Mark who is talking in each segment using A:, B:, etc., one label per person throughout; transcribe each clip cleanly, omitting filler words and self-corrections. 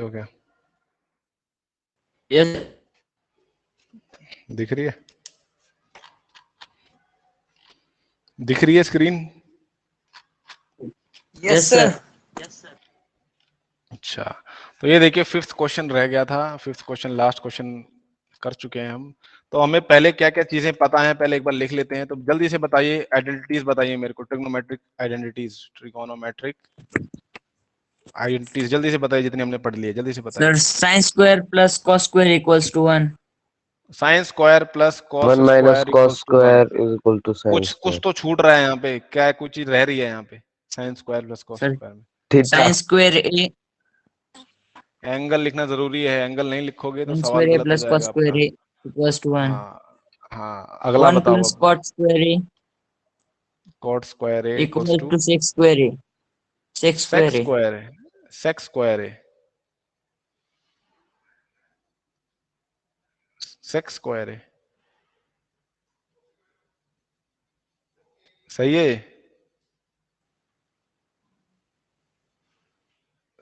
A: हो गया,
B: यस
A: दिख रही है, दिख रही है स्क्रीन?
B: Yes sir.
A: अच्छा, तो ये देखिए फिफ्थ क्वेश्चन रह गया था, फिफ्थ क्वेश्चन लास्ट क्वेश्चन कर चुके हैं हम। तो हमें पहले क्या क्या चीजें पता है पहले एक बार लिख लेते हैं। तो जल्दी से बताइए, आइडेंटिटीज बताइए मेरे को, ट्रिग्नोमेट्रिक आइडेंटिटीज, ट्रिगोनोमेट्रिक आइडेंटिटीज जल्दी से बताइए, जितने हमने पढ़ लिए जल्दी से
B: सर
A: बताइए।
B: Sine square plus cos square equals to 1।
A: Sine square plus cos
C: 1 minus
A: square
C: cos
A: equals to 1।
C: square is equal to sin
A: कुछ
C: square.
A: तो छूट रहा है यहाँ पे, क्या कुछ चीज रह रही है यहाँ पे sign square plus cos
B: sir
A: square में?
C: Theta.
B: Sign square A
A: angle लिखना जरूरी है, एंगल नहीं लिखोगे तो
B: साइन
A: सवाल
B: स्क्वायर ए
A: गलत हो
B: प्लस कॉस
A: जाएगा
B: स्क्वायर
A: आपका।
B: A equals to 1।
A: हाँ हाँ, अगला
B: 1
A: बताओ
B: प्लस
A: अब।
B: Cot square A
A: cot square A equals
B: equal
A: to
B: to sec square A. Sec
A: sec
B: square A
A: square है, सेक स्क्वायर है, सेक स्क्वायर है, सही है,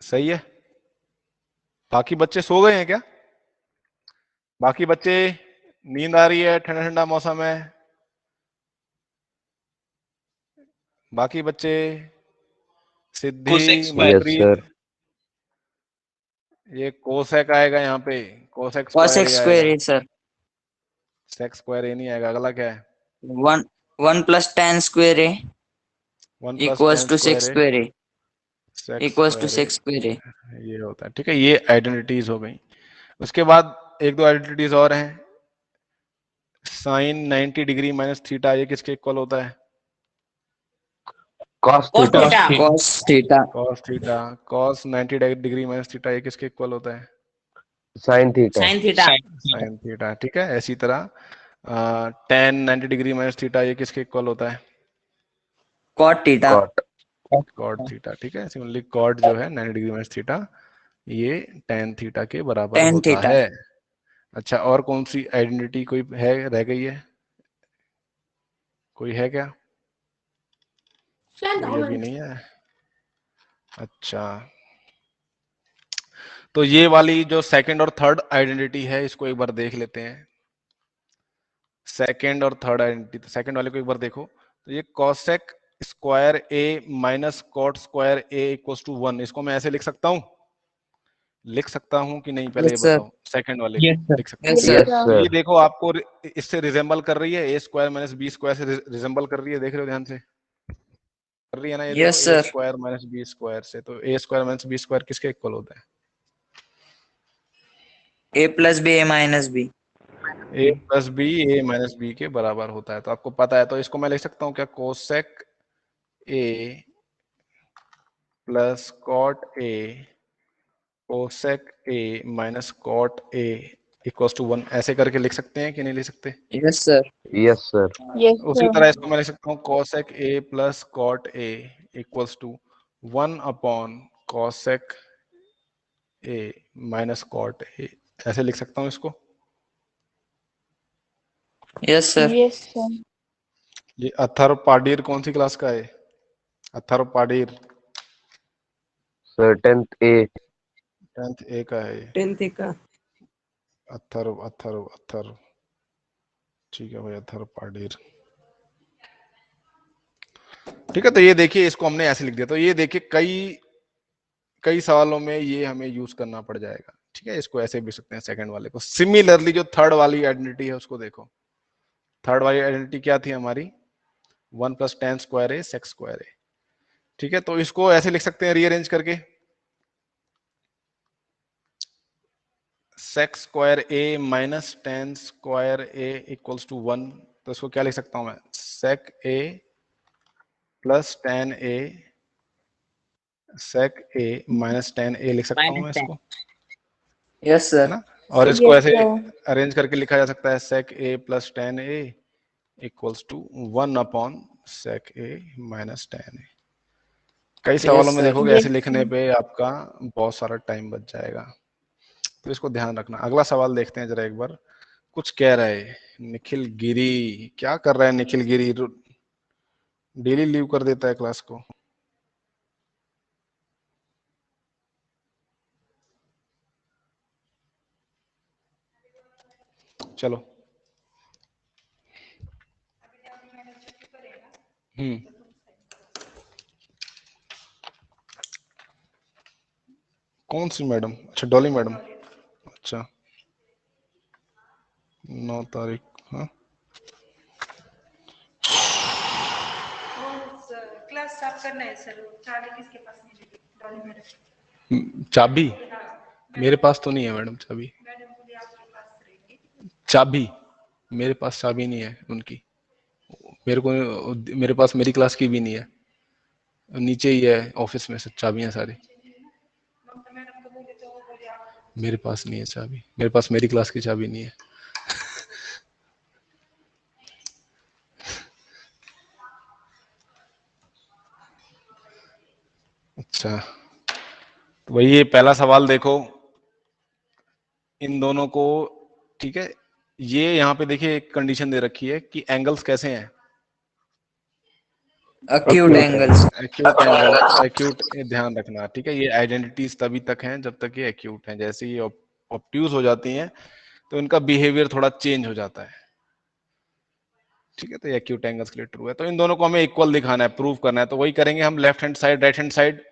A: सही है। बाकी बच्चे सो गए हैं क्या? बाकी बच्चे, नींद आ रही है, ठंडा ठंडा मौसम है, बाकी बच्चे, सिद्धि,
C: Yes,
A: मनप्रीत,
C: sir.
A: ये कोसेक आएगा यहाँ पे, कोसेक स्क्वायर
B: कॉसेक
A: ये
B: स्क्वायर
A: आएगा,
B: ए सर।
A: सेक स्क्वायर ये नहीं आएगा। अगला क्या है?
B: 1 1 plus tan square a
A: 1 plus
B: equals
A: tan
B: to sec
A: square है,
B: square A
A: sec
B: equals to
A: square
B: sec square a.
A: है, ये होता है। ठीक है, ये आइडेंटिटीज हो गई। उसके बाद एक दो आइडेंटिटीज और हैं। साइन 90 डिग्री माइनस थीटा ये किसके इक्वल होता है?
C: Cos
B: cos
C: theta.
B: Theta cos theta
A: cos theta. Cos 90 degree minus theta ये किसके इक्वल होता है?
C: Sin theta.
B: Sine theta
A: sine theta. ठीक है, ऐसी तरह टेन 90 डिग्री माइनस थीटा ये किसके इक्वल होता है?
B: Cot theta.
C: Cot.
A: Cot theta. ठीक है, सिमिलरली कॉट जो है 90 डिग्री माइनस थीटा ये टेन थीटा के बराबर
B: tan
A: होता
B: थीटा
A: है। अच्छा, और कौन सी आइडेंटिटी कोई है रह गई है? कोई है क्या? कोई अभी नहीं है? अच्छा, तो ये वाली जो सेकंड और थर्ड आइडेंटिटी है इसको एक बार देख लेते हैं। सेकंड और थर्ड आइडेंटिटी, तो सेकंड वाले को एक बार देखो। तो ये cosec square A minus cot square A equals to 1, इसको मैं ऐसे लिख सकता हूँ? लिख सकता हूँ कि नहीं, पहले ये
B: यस सर
A: बताओ। सेकंड वाले को लिख सकता हूँ।
B: यस
C: Yes,
B: सर
A: तो
C: sir.
A: ये देखो आपको इससे रिजेंबल कर रही है, ए स्क्वायर माइनस बी स्क्वायर से रिजेंबल कर रही है, देख रहे हो ध्यान से? कर रही है ना, ये देखो
B: yes
A: a
B: sir
A: square minus B square से। तो a square minus B square किसके इक्वल होता है?
B: A plus b a minus b.
A: A plus b a minus b के बराबर होता है। तो आपको पता है, तो इसको मैं लिख सकता हूँ क्या? Cosec A plus cot A cosec A minus cot A equals to 1, ऐसे करके लिख सकते हैं कि नहीं लिख सकते?
B: Yes sir
C: Yes, sir.
A: उसी तरह इसको मैं लिख सकता हूँ cosec A plus cot A equals to 1 upon cosec A minus cot A, ऐसे लिख सकता हूँ इसको।
B: यस सर
A: ये अथर्व पाडीर कौन सी क्लास का है? Atharva पाडीर
C: Sir, 10th A.
A: 10th ए का है।
B: 10th का
A: अथर्व अथर्व अथर्व, ठीक है भाई, अथर्व पाडीर। ठीक है, तो ये देखिए इसको हमने ऐसे लिख दिया। तो ये देखिए कई कई सवालों में ये हमें यूज करना पड़ जाएगा। ठीक है, इसको ऐसे भी सकते हैं सेकंड वाले को। सिमिलरली जो थर्ड वाली आइडेंटिटी है उसको देखो। थर्ड वाली आइडेंटिटी क्या थी हमारी? 1 प्लस टेन स्क्वायर ए सेक्स स्क्वायर ए। ठीक है, तो इसको ऐसे लिख सकते हैं रीअरेंज करके, sec square A minus tan square A equals to 1। तो इसको क्या लिख सकता हूं मैं? Sec A plus tan A sec A minus tan A लिख सकता हूं मैं इसको,
B: यस
A: है
B: सर
A: ना? और इसको ऐसे अरेंज करके लिखा जा सकता है, sec A plus tan a equals to 1 upon sec A minus tan a. कई सवालों
B: यस
A: में
B: सर
A: देखोगे ऐसे लिखने पे आपका बहुत सारा टाइम बच जाएगा, तो इसको ध्यान रखना। अगला सवाल देखते हैं जरा एक बार। कुछ कह रहा है निखिल गिरी, क्या कर रहा है निखिल गिरी? डेली लीव कर देता है क्लास को। चलो। कौन सी मैडम? अच्छा डॉली मैडम। अच्छा 9 तारीख। हाँ
D: क्लास साफ करना है सर, चाबी किसके पास मिलेगी? डॉली मैडम।
A: चाबी मेरे पास तो नहीं है मैडम, चाबी।
D: मैडम बोली आपके पास रहेगी।
A: चाबी मेरे पास चाबी नहीं है उनकी। मेरे को, मेरे पास मेरी क्लास की भी नहीं है। नीचे ही है ऑफिस में सब चाबियां सारी।
D: ममता मैडम को बोले तो वो बोले आप।
A: मेरे पास नहीं है चाबी, मेरे पास मेरी क्लास की चाबी नहीं है। अच्छा तो वही ये पहला सवाल देखो इन दोनों को, ठीक है। ये यहाँ पे देखिए एक कंडीशन दे रखी है कि एंगल्स कैसे हैं,
B: acute angles.
A: Acute angle, acute ध्यान रखना, ठीक है। ये आइडेंटिटीज तभी तक हैं जब तक ये एक्यूट हैं। जैसे ये ऑब्ट्यूज हो जाती हैं तो इनका बिहेवियर थोड़ा चेंज हो जाता है, ठीक है। तो ये एक्यूट एंगल्स के लिए ट्रू है। तो इन दोनों को हमें इक्वल दिखाना है, प्रूव करना है। तो वही करेंगे हम, left hand side right hand side.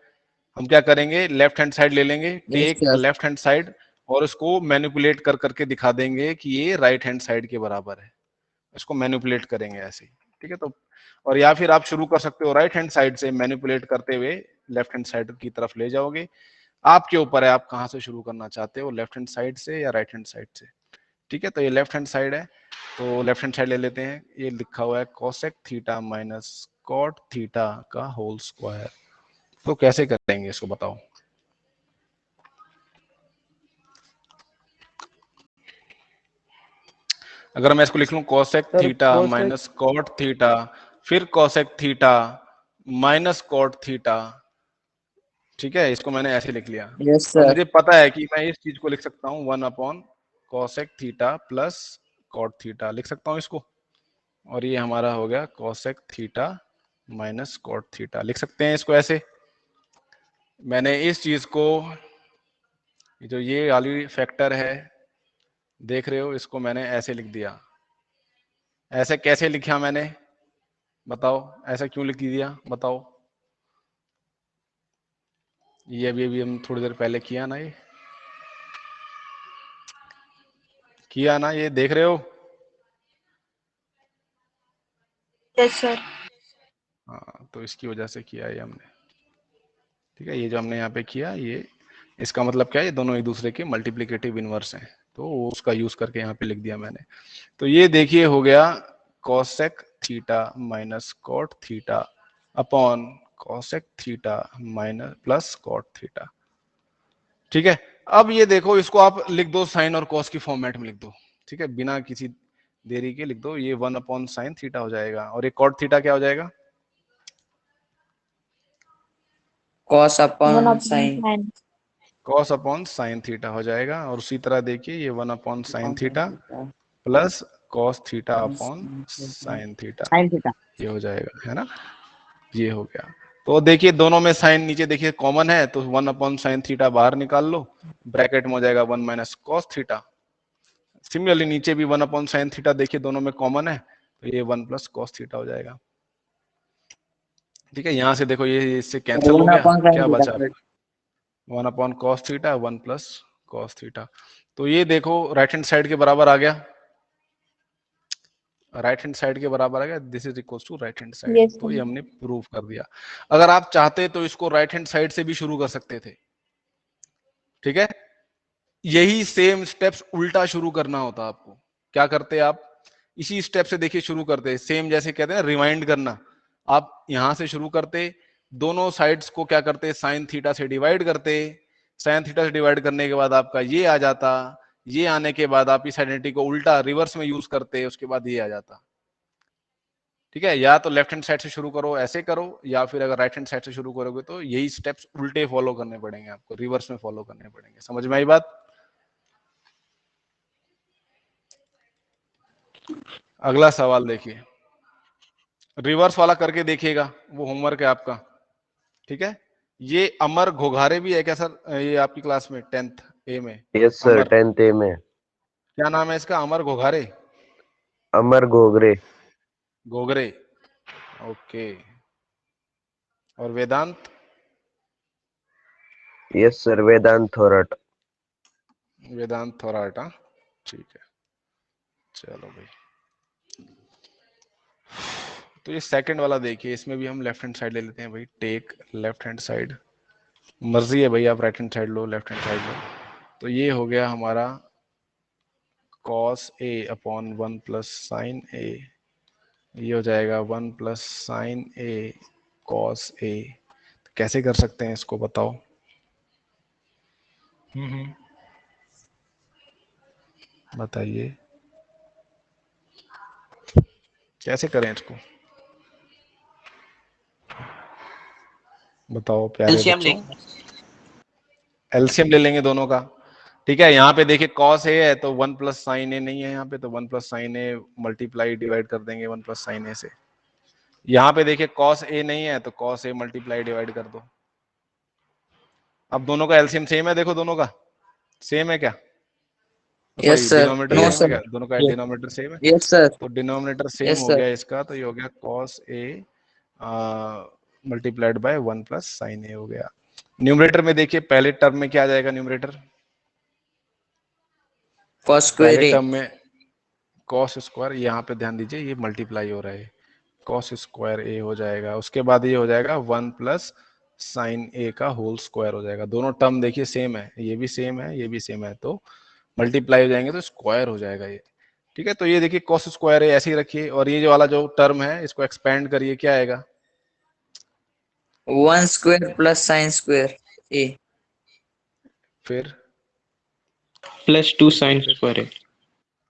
A: हम क्या करेंगे, लेफ्ट हैंड साइड ले लेंगे,
B: Yes,
A: take
B: sir.
A: Left hand side, और इसको मैनिपुलेट कर करके दिखा देंगे कि ये राइट हैंड साइड के बराबर है। इसको मैनिपुलेट करेंगे ऐसे ही, ठीक है। तो और या फिर आप शुरू कर सकते हो राइट हैंड साइड से, मैनिपुलेट करते हुए लेफ्ट हैंड साइड की तरफ ले जाओगे। आपके ऊपर है आप कहां से शुरू करना चाहते हो, लेफ्ट हैंड साइड से या राइट हैंड साइड से, ठीक है। तो ये लेफ्ट हैंड साइड है, तो लेफ्ट हैंड साइड ले लेते हैं। ये लिखा हुआ है cosec theta minus cot theta का होल स्क्वायर। तो कैसे करेंगे इसको बताओ। अगर मैं इसको लिख लूं cosec
B: Sir,
A: theta
B: cosec-
A: minus cot theta, फिर cosec theta minus cot theta, ठीक है। इसको मैंने ऐसे लिख लिया।
B: Yes,
A: अब
B: sir.
A: मुझे पता है कि मैं इस चीज को लिख सकता हूँ 1 upon cosec theta plus cot theta, लिख सकता हूँ इसको। और ये हमारा हो गया cosec theta minus cot theta, लिख सकते हैं इसको ऐसे। मैंने इस चीज को, जो ये वाली फैक्टर है देख रहे हो, इसको मैंने ऐसे लिख दिया। ऐसे कैसे लिखा मैंने, बताओ। ऐसा क्यों लिख दिया बताओ। ये अभी हम थोड़ी देर पहले किया ना, ये किया ना, ये देख रहे हो।
D: Yes sir.
A: हाँ तो इसकी वजह से किया ये हमने, ठीक है। ये जो हमने यहाँ पे किया, ये इसका मतलब क्या है, ये दोनों एक दूसरे के मल्टीप्लिकेटिव इनवर्स हैं, तो उसका यूज करके यहाँ पे लिख दिया मैंने। तो ये देखिए हो गया cosec theta minus cot theta upon cosec theta minus plus cot theta, ठीक है। अब ये देखो, इसको आप लिख दो साइन और कॉस की फॉर्मेट में लिख दो, ठीक है, बिना किसी देरी के लिख दो। ये 1 अपॉन साइन थीटा हो जाएगा, और ये कॉट थीटा क्या हो जाएगा,
B: Cos upon sin.
A: Cos upon sine theta हो जाएगा। और उसी तरह देखिए ये 1 upon sine theta plus cos theta upon sine theta,
E: sine theta.
A: ये हो जाएगा, है ना। ये हो गया। तो देखिए दोनों में साइन नीचे देखिए कॉमन है, तो 1 अपॉन साइन थीटा बाहर निकाल लो, ब्रैकेट में हो जाएगा 1 माइनस कॉस थीटा। सिमिलरली नीचे भी 1 अपॉन साइन थीटा देखिए दोनों में कॉमन है, तो ये 1 प्लस कॉस थीटा हो जाएगा, ठीक है। यहां से देखो ये इससे कैंसिल हो
B: 1
A: गया,
B: upon sin
A: क्या
B: theta,
A: बचा
B: sir.
A: 1 upon cos theta 1 plus cos theta. तो ये देखो राइट हैंड साइड के बराबर आ गया, राइट हैंड साइड के बराबर आ गया, this is equal to right hand side.
E: Yes,
A: तो
E: sir.
A: ये हमने प्रूव कर दिया। अगर आप चाहते तो इसको राइट हैंड साइड से भी शुरू कर सकते थे, ठीक है। यही सेम स्टेप्स उल्टा शुरू करना होता आपको। क्या करते आप, इसी स्टेप से देखिए शुरू करते, सेम जैसे कहते हैं रिवाइंड करना। आप यहां से शुरू करते, दोनों साइड्स को क्या करते, साइन थीटा से डिवाइड करते, साइन थीटा से डिवाइड करने के बाद आपका ये आ जाता, ये आने के बाद आप इस आइडेंटिटी को उल्टा रिवर्स में यूज करते, उसके बाद ये आ जाता, ठीक है। या तो लेफ्ट हैंड साइड से शुरू करो, ऐसे करो, या फिर अगर राइट हैंड साइड से शुरू करोगे तो यही स्टेप्स उल्टे फॉलो करने पड़ेंगे आपको, रिवर्स में फॉलो करने पड़ेंगे। समझ में आई बात। अगला सवाल देखिए, रिवर्स वाला करके देखिएगा, वो होमवर्क है आपका, ठीक है। ये अमर घोघारे भी है क्या सर, ये आपकी क्लास में 10th ए में?
C: Yes sir
A: Amar,
C: 10th A में।
A: क्या नाम है इसका? अमर घोघारे,
C: अमर घोगरे।
A: गोगरे, ओके। और वेदांत?
C: यस सर, वेदांत थोराट।
A: वेदांत थोराट, हाँ, ठीक है। चलो भाई, तो ये सेकंड वाला देखिए, इसमें भी हम लेफ्ट हैंड साइड ले लेते हैं भाई। टेक लेफ्ट हैंड साइड, मर्जी है भाई, आप राइट हैंड साइड लो, लेफ्ट हैंड साइड लो। तो ये हो गया हमारा cos a upon 1 plus sine a, ये हो जाएगा 1 plus sine a cos a। तो कैसे कर सकते हैं इसको, बताओ? बताइए कैसे करें इसको, बताओ प्यारे
E: एलसीएम
A: बच्चों।
E: लेंगे।
A: एलसीएम ले लेंगे दोनों का, ठीक है। यहाँ पे देखिए cos a है तो 1 प्लस साइन ए नहीं है यहाँ पे, तो 1 plus sine A multiply divide कर देंगे 1 प्लस साइन ए से। यहाँ पे देखिए cos a नहीं है तो cos a मल्टीप्लाई डिवाइड कर दो। अब दोनों का एलसीएम सेम है, देखो दोनों का सेम है क्या?
B: Yes
A: sorry,
B: sir,
A: denominator
B: no
A: same है
B: सर।
A: क्या? दोनों का डिनोमिनेटर सेम है,
B: यस सर,
A: तो डिनोमिनेटर सेम
B: यस
A: हो
B: सर।
A: गया इसका, तो ये हो गया cos a multiplied by 1 plus sine a हो गया। न्यूमरेटर में देखिए पहले टर्म में क्या आ जाएगा न्यूमरेटर?
B: कॉस
A: पहले
B: स्क्वायर ए।
A: टर्म में cos स्क्वायर, यहाँ पे ध्यान दीजिए ये मल्टीप्लाई हो रहा है, cos स्क्वायर a हो जाएगा। उसके बाद ये हो जाएगा 1 प्लस साइन ए का होल स्क्वायर हो जाएगा। दोनों टर्म देखिए सेम है, ये भी सेम है, ये भी सेम है, तो मल्टीप्लाई हो जाएंगे तो स्क्वायर हो जाएगा ये, ठीक है। तो ये देखिए cos स्क्वायर है ऐसे ही रखिए, और ये जो वाला जो टर्म है इसको एक्सपेंड करिए, क्या आएगा?
B: 1 स्क्वायर प्लस साइन स्क्वायर ए।
A: फिर
E: प्लस 2 साइन
A: फिर
E: स्क्वायर है।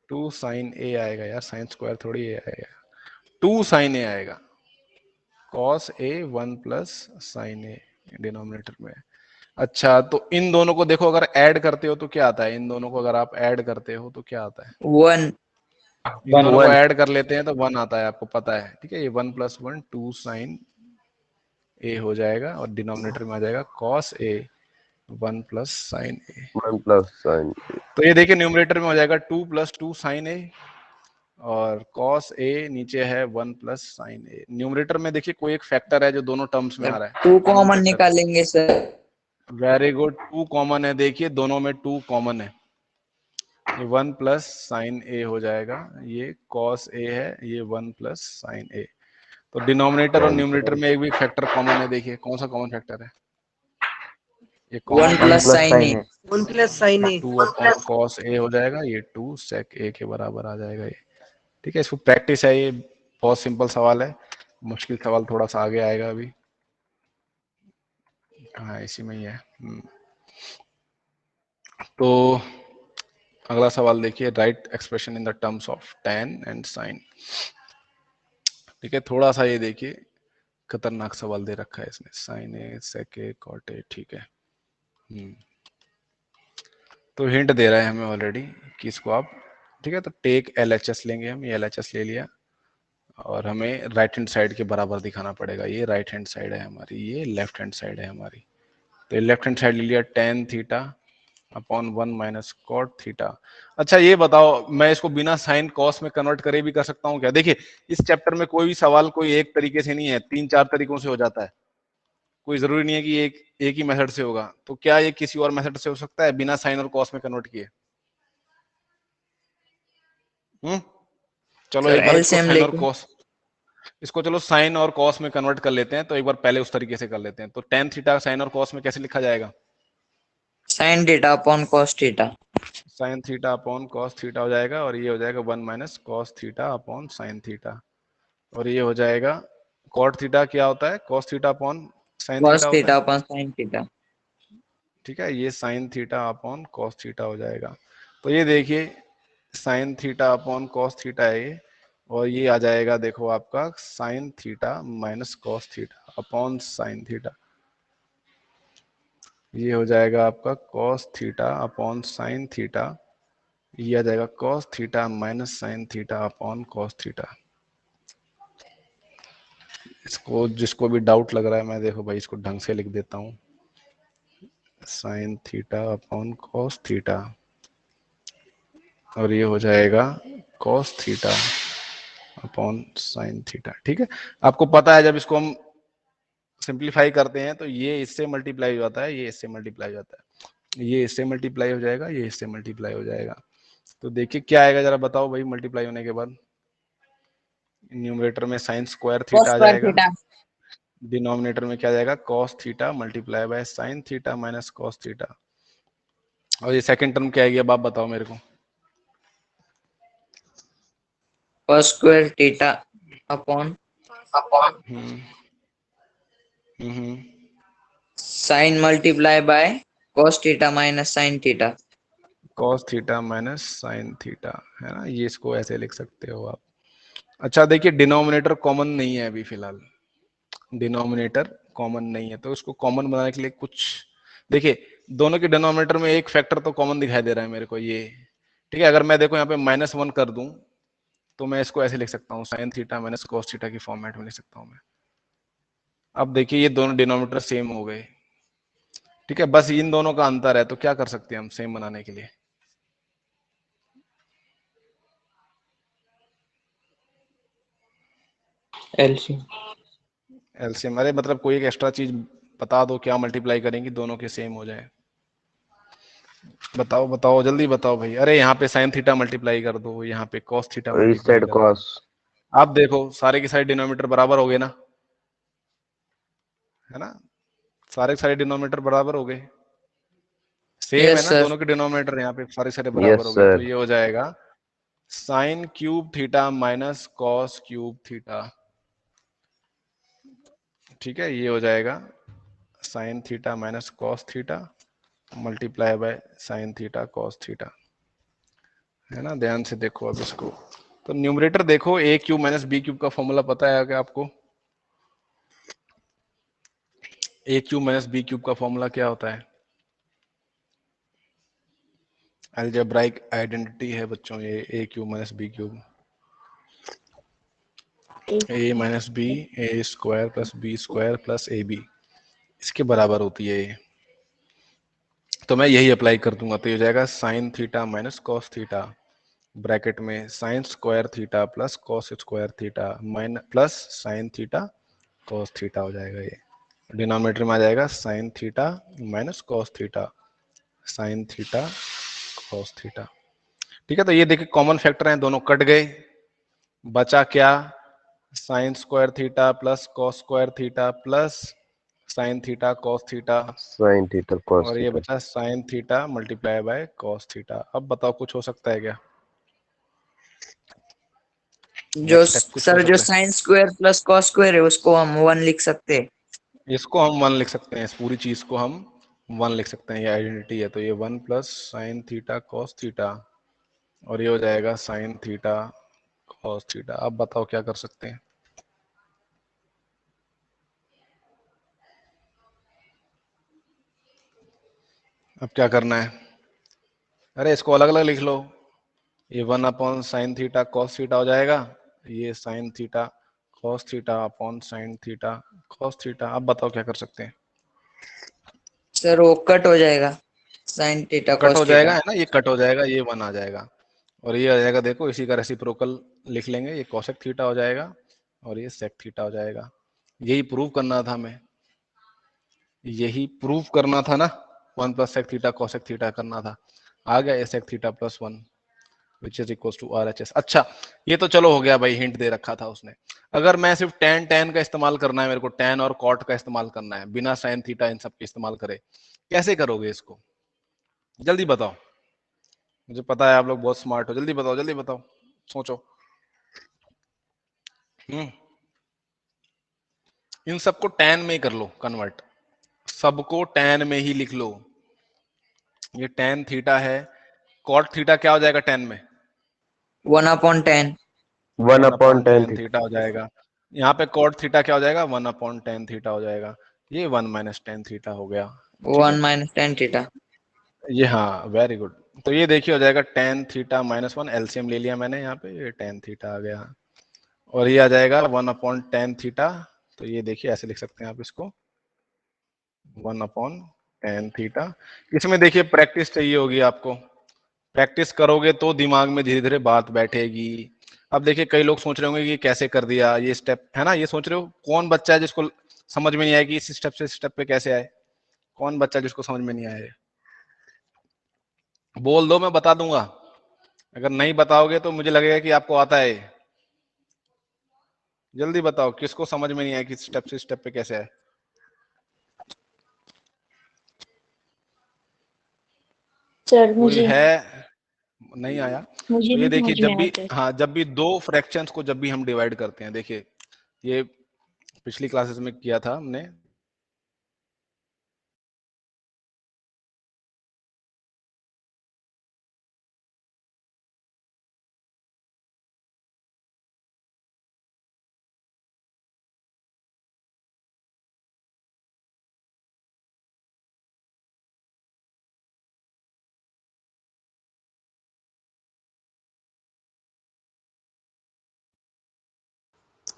A: 2 साइन ए आएगा यार, साइन स्क्वायर थोड़ी ए आएगा, 2 साइन ए आएगा। cos a 1 plus sine A denominator में। अच्छा, तो इन दोनों को देखो, अगर ऐड करते हो तो क्या आता है? इन दोनों को अगर आप ऐड करते हो तो क्या आता है?
B: 1।
A: इन दोनों को
C: 1।
A: ऐड कर लेते हैं तो 1 आता है, आपको पता है, ठीक है। ये 1 प्लस 1 2 साइन ए हो जाएगा, और डिनोमिनेटर में आ जाएगा cos a 1 plus sine A.
C: 1 plus sign.
A: तो ये देखिए न्यूमरेटर में हो जाएगा 2 प्लस 2 साइन ए, और cos a नीचे है 1 प्लस साइन ए। न्यूमरेटर में देखिए कोई एक फैक्टर है जो दोनों टर्म्स में आ रहा है,
B: 2
A: कॉमन
B: कॉमन
A: फैक्टर है।
B: निकालेंगे सर।
A: वेरी गुड, 2 कॉमन है, देखिए दोनों में 2 कॉमन है। ये 1 प्लस साइन ए हो जाएगा, ये cos a है, ये 1 प्लस साइन ए। तो डिनोमिनेटर और न्यूमरेटर में एक भी फैक्टर कॉमन है, देखिए कौन सा कॉमन फैक्टर है? ये
B: 1
A: common
C: 1
A: factor
B: plus
C: plus
B: sine A.
C: Sine A.
D: 1 plus sine A.
A: 2 upon cos a हो जाएगा, ये 2 sec a के बराबर आ जाएगा ये, ठीक है। इसको प्रैक्टिस है, ये बहुत सिंपल सवाल है, मुश्किल सवाल थोड़ा सा आगे आएगा अभी। हाँ, इसी में ही है। तो अगला सवाल देखिए, right expression in the terms of tan and sin, ठीक है। थोड़ा सा ये देखिए खतरनाक सवाल दे रखा है इसने, sin a sec a cot a, ठीक है। तो हिंट दे रहा है हमें ऑलरेडी कि इसको आप, ठीक है, तो टेक LHS लेंगे हम, ये LHS ले लिया, और हमें राइट हैंड साइड के बराबर दिखाना पड़ेगा। ये राइट हैंड साइड है हमारी, ये लेफ्ट हैंड साइड है हमारी। तो ये लेफ्ट हैंड साइड ले लिया, tan theta upon 1 minus cot theta. अच्छा ये बताओ, मैं इसको बिना साइन कॉस में कन्वर्ट करे भी कर सकता हूँ क्या? देखिए इस चैप्टर में कोई भी सवाल कोई एक तरीके से नहीं है, 3-4 तरीकों से हो जाता है, कोई जरूरी नहीं है कि एक ही मेथड से होगा। तो क्या ये किसी और मेथड से हो सकता है बिना साइन और कॉस में कन्वर्ट किए? चलो
B: सर
A: एक बार इसको
B: एलसीएम
A: साइन और
B: लेके।
A: कॉस, इसको चलो साइन और कॉस में कन्वर्ट कर लेते हैं, तो एक बार पहले उस तरीके से कर लेते हैं। तो tan थीटा साइन और कॉस में कैसे लिखा जाएगा?
B: Sine theta upon cos theta.
A: Sine theta upon cos theta हो जाएगा, और ये हो जाएगा 1 minus cos theta upon sine theta, और ये हो जाएगा कॉट थीटा क्या होता है? Cos theta upon sine
B: cos
A: theta होता
B: थीटा
A: है,
B: अपॉन साइन थीटा।
A: ठीक है। ये sine theta upon cos theta हो जाएगा। तो ये देखिए sine theta upon cos theta है ये, और ये आ जाएगा देखो आपका sign theta minus cos theta upon sine theta. ये हो जाएगा आपका cos theta upon sine theta, ये आ जाएगा cos theta minus sine theta upon cos theta. इसको जिसको भी डाउट लग रहा है, मैं देखो भाई इसको ढंग से लिख देता हूँ, sine theta upon cos theta, और ये हो जाएगा cos theta upon sin theta. ठीक है, आपको पता है जब इसको हम सिंप्लीफाई करते हैं तो ये इससे मल्टीप्लाई हो जाता है, ये इससे मल्टीप्लाई हो जाता है, ये इससे मल्टीप्लाई हो जाएगा, ये इससे मल्टीप्लाई हो जाएगा। तो देखिए क्या आएगा, जरा बताओ भाई, मल्टीप्लाई होने के बाद न्यूमरेटर में साइन स्क्वायर
B: cos
A: थीटा आ
B: square
A: जाएगा,
B: theta.
A: डिनोमिनेटर में क्या आ जाएगा, cos theta multiply by sin theta minus cos theta. और ये सेकंड टर्म क्या आएगी, अब आप बताओ मेरे को।
B: Cos square theta upon
A: hmm hmm
B: sin multiply by cos theta minus sin theta.
A: cos theta minus sin theta, है ना, ये इसको ऐसे लिख सकते हो आप। अच्छा देखिए, डिनोमिनेटर कॉमन नहीं है अभी फिलहाल, डिनोमिनेटर कॉमन नहीं है, तो इसको कॉमन बनाने के लिए कुछ, देखिए दोनों के डिनोमिनेटर में एक फैक्टर तो कॉमन दिखाई दे रहा है मेरे को, ये ठीक है। अगर मैं देखो यहाँ पे -1 कर दूं तो मैं इसको ऐसे लिख सकता हूँ, sign theta minus cos theta की फॉर्मेट में लिख सकता हूँ मैं। अब देखिए ये दोनों डिनोमिनेटर सेम हो गए, ठीक है, बस इन दोनों का अंतर है, तो क्या कर सकते हैं हम सेम बनाने के लिए,
E: LCM.
A: एलसीएम। अरे मतलब कोई एक एक्स्ट्रा चीज बता दो, क्या मल्टीप्लाई करेंगे दोनों के सेम हो जाए, बताओ बताओ जल्दी बताओ भाई। अरे यहाँ पे साइन थीटा मल्टीप्लाई कर दो, यहाँ पे कॉस थीटा
C: इस
A: मल्टीप्लाई
C: साइड
A: कर दो।
C: cos.
A: आप देखो सारे के सारे डिनोमिनेटर बराबर हो गए ना, है ना, सारे के सारे डिनोमिनेटर बराबर हो गए, सेम है
B: Yes
A: ना,
B: sir.
A: दोनों के डिनोमिनेटर यहाँ पे सारे सारे बराबर
C: Yes
A: हो गए, तो
C: sir.
A: ये हो जाएगा sign cube theta minus cos cube theta. ठीक है, ये हो जाएगा sine theta minus cos theta multiply by sine theta cos theta, है ना। ध्यान से देखो अब इसको, तो न्यूमरेटर देखो, a cube minus b cube का फॉर्मूला पता है क्या आपको, a cube minus b cube का फॉर्मूला क्या होता है, अलजेब्राइक आइडेंटिटी है बच्चों ये, a cube minus b cube, a minus b, a square plus b square plus a b, इसके बराबर होती है ये। तो मैं यही अप्लाई कर दूंगा, तो ये हो जाएगा sine theta minus cos theta bracket में sine square theta plus cos square theta minus plus sine theta cos theta हो जाएगा। ये डिनोमिनेटर में आ जाएगा sine theta minus cos theta sine theta cos theta. ठीक है, तो ये देखिए कॉमन फैक्टर हैं, दोनों कट गए, बचा क्या, sign square theta plus cos square theta plus sine theta cos theta,
C: Sin theta cos
A: और ये
C: theta.
A: बचा sine theta multiply by cos theta. अब बताओ कुछ हो सकता है क्या,
B: जो
A: नेक्स्ट स्टेप कुछ हो
B: सर जो
A: सकता है,
B: sin square plus cos square है उसको हम 1 लिख सकते हैं।
A: इसको हम 1 लिख सकते हैं, इस पूरी चीज को हम 1 लिख सकते हैं, ये आइडेंटिटी है, तो ये 1 plus sine theta cos theta, और ये हो जाएगा साइन थीटा कॉस थीटा। अब बताओ क्या कर सकते हैं, अब क्या करना है, अरे इसको अलग अलग लिख लो, ये 1 upon sine theta cos theta हो जाएगा, ये sign theta cos theta upon sine theta cos theta. अब बताओ क्या कर सकते हैं,
B: सर वो कट हो जाएगा, sin थीटा
A: कट
B: cos
A: हो जाएगा,
B: थीटा।
A: है ना, ये कट हो जाएगा, ये 1 आ जाएगा, और ये आ जाएगा, देखो इसी का रेसिप्रोकल लिख लेंगे, ये कोसेक थीटा हो जाएगा और ये सेक थीटा हो जाएगा। यही प्रूव करना था हमें, यही प्रूव करना था ना, 1 plus sec theta cosec theta करना था, आ गया sec theta plus 1 which is equal to RHS। अच्छा ये तो चलो हो गया भाई, हिंट दे रखा था उसने। अगर मैं सिर्फ tan tan का इस्तेमाल करना है मेरे को, tan और cot का इस्तेमाल करना है, बिना साइन थीटा इन सब के इस्तेमाल करे, कैसे करोगे इसको, जल्दी बताओ, मुझे पता है आप लोग बहुत स्मार्ट हो, जल्दी बताओ जल्दी बताओ, सोचो। इन सबको tan में ही कर लो कन्वर्ट, सबको tan में ही लिख लो, ये tan थीटा है, cot थीटा क्या हो जाएगा tan में,
B: 1/10।
C: 1
A: 1
C: upon
A: upon
C: tan
A: tan
C: theta.
A: Theta हो जाएगा, यहाँ पे cot थीटा क्या हो जाएगा, 1 अपॉन tan थीटा हो जाएगा, ये 1 माइनस tan थीटा हो गया। ठीक
B: 1
A: है,
B: minus tan थीटा।
A: ये हाँ वेरी गुड, तो ये देखिए हो जाएगा tan थीटा माइनस 1, एलसीएम ले लिया मैंने यहाँ पे, ये tan थीटा आ गया, और ये आ जाएगा 1 अपॉन tan थीटा, तो ये देखिए ऐसे लिख सकते हैं आप इसको, 1 अपॉन tan थीटा। इसमें देखिए प्रैक्टिस चाहिए होगी आपको, प्रैक्टिस करोगे तो दिमाग में धीरे धीरे बात बैठेगी। अब देखिए कई लोग सोच रहे होंगे कि कैसे कर दिया ये स्टेप, है ना, ये सोच रहे हो कौन बच्चा है जिसको समझ में नहीं आया कि इस स्टेप से स्टेप पे कैसे आए, कौन बच्चा जिसको समझ में नहीं आया? बोल दो, मैं बता दूंगा। अगर नहीं बताओगे तो मुझे लगेगा कि आपको आता है। जल्दी बताओ किसको समझ में नहीं आया कि स्टेप से स्टेप पे कैसे आए?
F: सर
A: कोई
F: मुझे
A: है? नहीं आया?
F: मुझे
A: तो ये
F: नहीं
A: देखिए
F: समझ में
A: जब भी,
F: आता है।
A: हाँ, जब भी दो फ्रैक्शंस को जब भी हम डिवाइड करते हैं, देखिए ये पिछली क्लासेस में किया था हमने।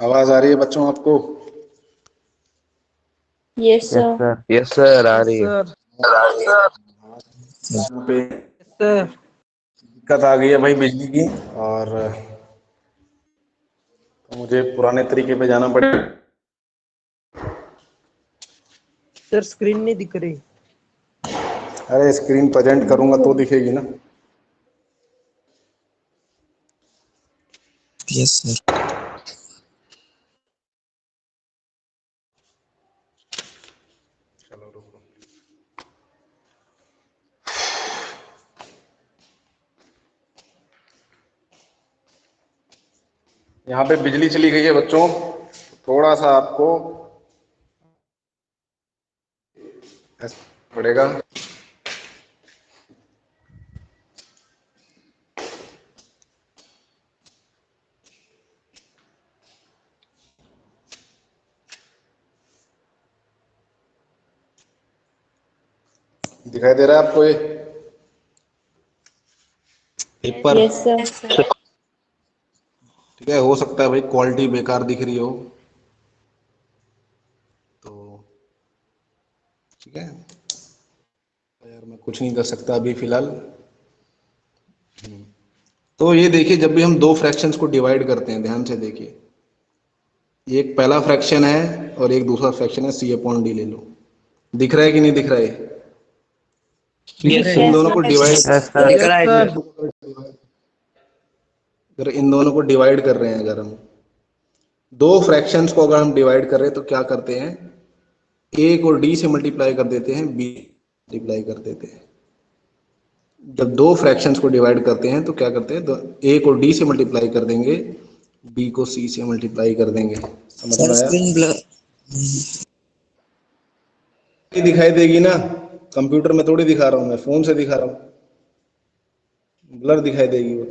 A: आवाज आ रही है बच्चों आपको?
F: Yes
C: yes
F: sir.
C: Sir, yes sir, आ रही है।
A: यहाँ पे दिक्कत आ गई है भाई बिजली की, और तो मुझे पुराने तरीके पे जाना पड़ेगा।
G: सर स्क्रीन नहीं दिख रही।
A: अरे स्क्रीन प्रेजेंट करूंगा तो दिखेगी ना।
B: Yes sir.
A: चलो रुको। यहाँ पे बिजली चली गई है बच्चों, थोड़ा सा आपको ऐसा पड़ेगा। दिखाई दे रहा है आपको ये पेपर?
F: Yes sir.
A: ठीक है, हो सकता है भाई क्वालिटी बेकार दिख रही हो, तो ठीक है यार, मैं कुछ नहीं कर सकता अभी फिलहाल। तो ये देखिए जब भी हम दो फ्रैक्शंस को डिवाइड करते हैं, ध्यान से देखिए, एक पहला फ्रैक्शन है और एक दूसरा फ्रैक्शन है, सी अपॉन डी ले लो। दिख रहा है कि नहीं दिख रहा है?
E: Yes
A: इन
E: sir.
A: दोनों को डिवाइड,
C: यस सर,
B: दिख रहा है सर।
A: अगर इन दोनों को डिवाइड कर रहे हैं, अगर हम दो फ्रैक्शंस को अगर हम डिवाइड कर रहे हैं तो क्या करते हैं, ए को डी से मल्टीप्लाई कर देते हैं, बी मल्टीप्लाई कर देते हैं। जब दो फ्रैक्शंस को डिवाइड करते हैं तो क्या करते हैं, तो ए को डी से मल्टीप्लाई कर देंगे, बी को सी से मल्टीप्लाई कर देंगे। समझ
B: सर
A: में आया?
B: Screen blur.
A: की दिखाई देगी ना, कंप्यूटर में थोड़ी दिखा रहा हूं, मैं फोन से दिखा रहा हूँ, ब्लर दिखाई देगी वो।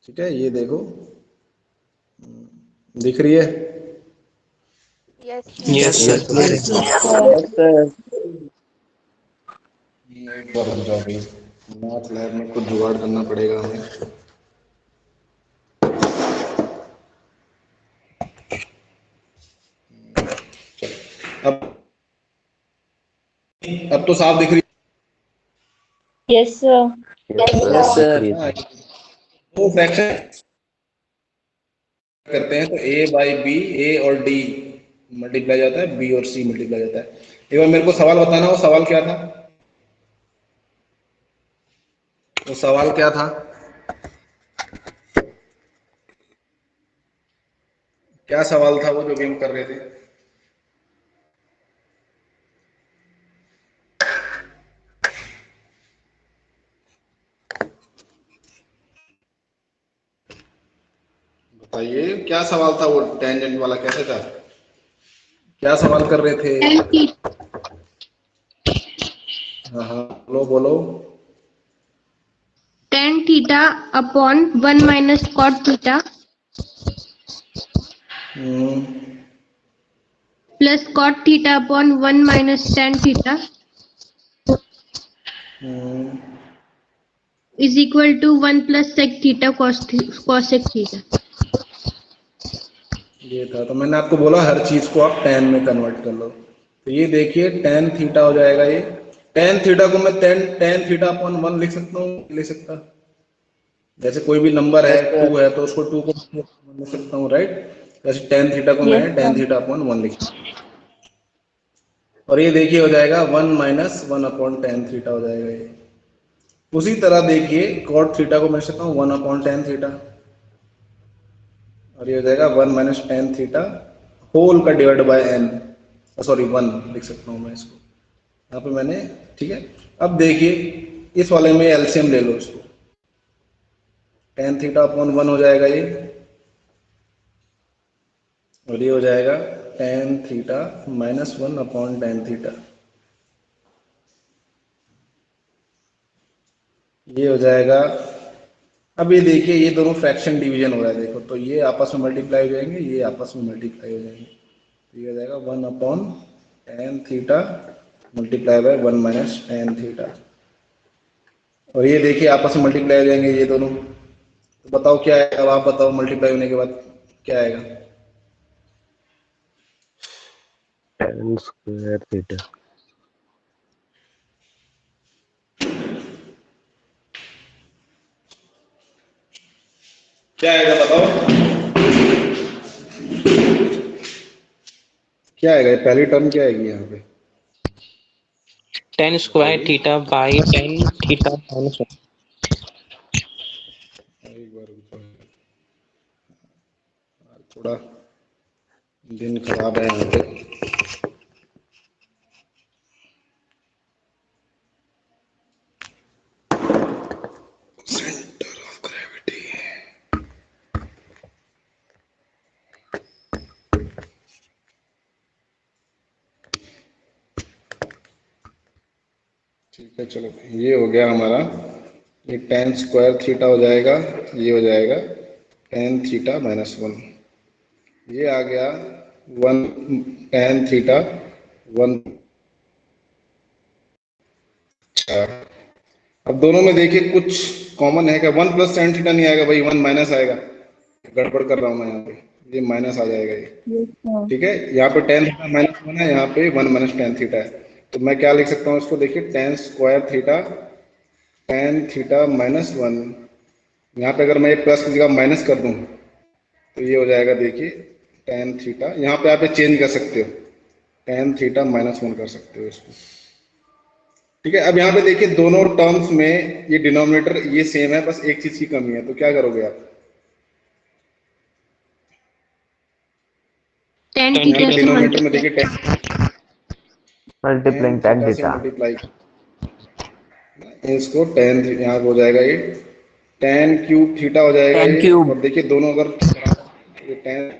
A: ठीक है, ये देखो दिख रही है?
E: Yes sir.
C: Yes sir.
F: Sir
A: एक बार रुक जाओ भाई, मैथ लैब में कुछ जुगाड़ करना पड़ेगा हमें। अब अब तो साफ दिख रही
F: yes sir.
C: Yes sir,
B: yes
C: दिख
B: सर।
C: रही
A: है।
C: है।
A: दो फ्रैक्शन करते हैं तो ए बाई बी, ए और डी मल्टीप्लाई जाता है, बी और सी मल्टीप्लाई जाता है। एक बार मेरे को सवाल बताना, वो सवाल क्या था? वो सवाल क्या था? क्या सवाल था वो जो भी हम कर रहे थे? बताइए क्या सवाल था वो, टेंजेंट वाला कैसे था? क्या सवाल कर रहे थे? हाँ हाँ, बोलो बोलो।
H: tan theta upon 1 minus cot theta plus cot theta upon 1 minus tan theta is equal to 1 plus sec theta cosec theta.
A: ये था, तो मैंने आपको बोला हर चीज को आप tan में कन्वर्ट कर लो। तो ये देखिए टेन थीटा हो जाएगा ये। टेन थीटा को मैं टेन थीटा अपॉन 1 लिख सकता हूँ, लिख सकता। जैसे कोई भी नंबर है
B: Yes, sir.
A: 2 है तो उसको 2 को लिख सकता हूँ, राइट। जैसे टेन थीटा को मैं
F: Yes,
A: ten
F: sir.
A: Theta upon 1 लिख। और ये देखिए हो जाएगा 1 माइनस 1 अपॉन टेन थीटा हो जाएगा ये। उसी तरह देखिए कॉट थीटा को मैं लिख सकता हूँ 1 अपॉन टेन थीटा, और ये हो जाएगा 1 माइनस टेन थीटा होल का डिवाइड बाय एन, सॉरी 1 लिख सकता हूँ मैं इसको यहाँ पे मैंने, ठीक है। अब देखिए इस वाले में एलसीएम ले लो इसको, टेन थीटा अपॉन 1 हो जाएगा ये, और ये हो जाएगा tan theta minus 1 upon tan theta, ये हो जाएगा। अब ये देखिए ये दोनों फ्रैक्शन डिवीजन हो रहा है, देखो तो ये आपस में मल्टीप्लाई हो जाएंगे, ये आपस में मल्टीप्लाई हो जाएंगे, तो ये हो जाएगा 1 upon tan theta multiply by 1 minus tan theta, और ये देखिए आपस में मल्टीप्लाई हो जाएंगे ये दोनों। तो बताओ क्या आएगा, अब आप बताओ मल्टीप्लाई होने के बाद क्या आएगा।
C: tan square theta.
A: क्या आएगा बताओ, क्या आएगा, पहली टर्म क्या आएगी यहाँ पे।
E: tan square theta by tan theta minus 1.
A: एक बार रुको, थोड़ा दिन खराब है यहाँ पे। सेंटर ऑफ ग्रेविटी, ठीक है चलो ये हो गया हमारा, ये टेन स्क्वायर थीटा हो जाएगा, ये हो जाएगा टेन थीटा माइनस 1, ये आ गया 1 टेन थीटा 1। अच्छा अब दोनों में देखिए कुछ कॉमन है क्या, 1 प्लस टेन थीटा नहीं आएगा भाई, 1 माइनस आएगा, गड़बड़ कर रहा हूँ मैं यहाँ पे, ये माइनस आ जाएगा ये,
F: Yes, sir.
A: ठीक है। यहाँ पे टेन थीटा माइनस 1 है, यहाँ पे 1 माइनस टेन थीटा है, तो मैं क्या लिख सकता हूँ इसको, देखिए ten square theta tan theta minus 1, यहाँ पे अगर मैं ये प्लस की जगह माइनस कर दूं तो ये हो जाएगा, देखिए टेन थीटा, यहाँ पे आप चेंज कर सकते हो, टेन थीटा माइनस 1 कर सकते हो इसको, ठीक है। अब यहाँ पे देखिए दोनों टर्म्स में ये डिनोमिनेटर ये सेम है, बस एक चीज की कमी है, तो क्या करोगे आप,
H: tan
E: Tan
H: थीटा
A: यहाँ पे
H: से
A: डिनोमिनेटर में
H: मल्टीप्लाई।
A: देखिए टेन
C: Multiplying tan
A: थीटा से
C: theta.
A: मल्टीप्लाई, इसको टेन यहाँ हो जाएगा ये टेन क्यूब थीटा हो जाएगा
B: tan
A: ये,
B: cube.
A: और देखिए दोनों अगर ये टेन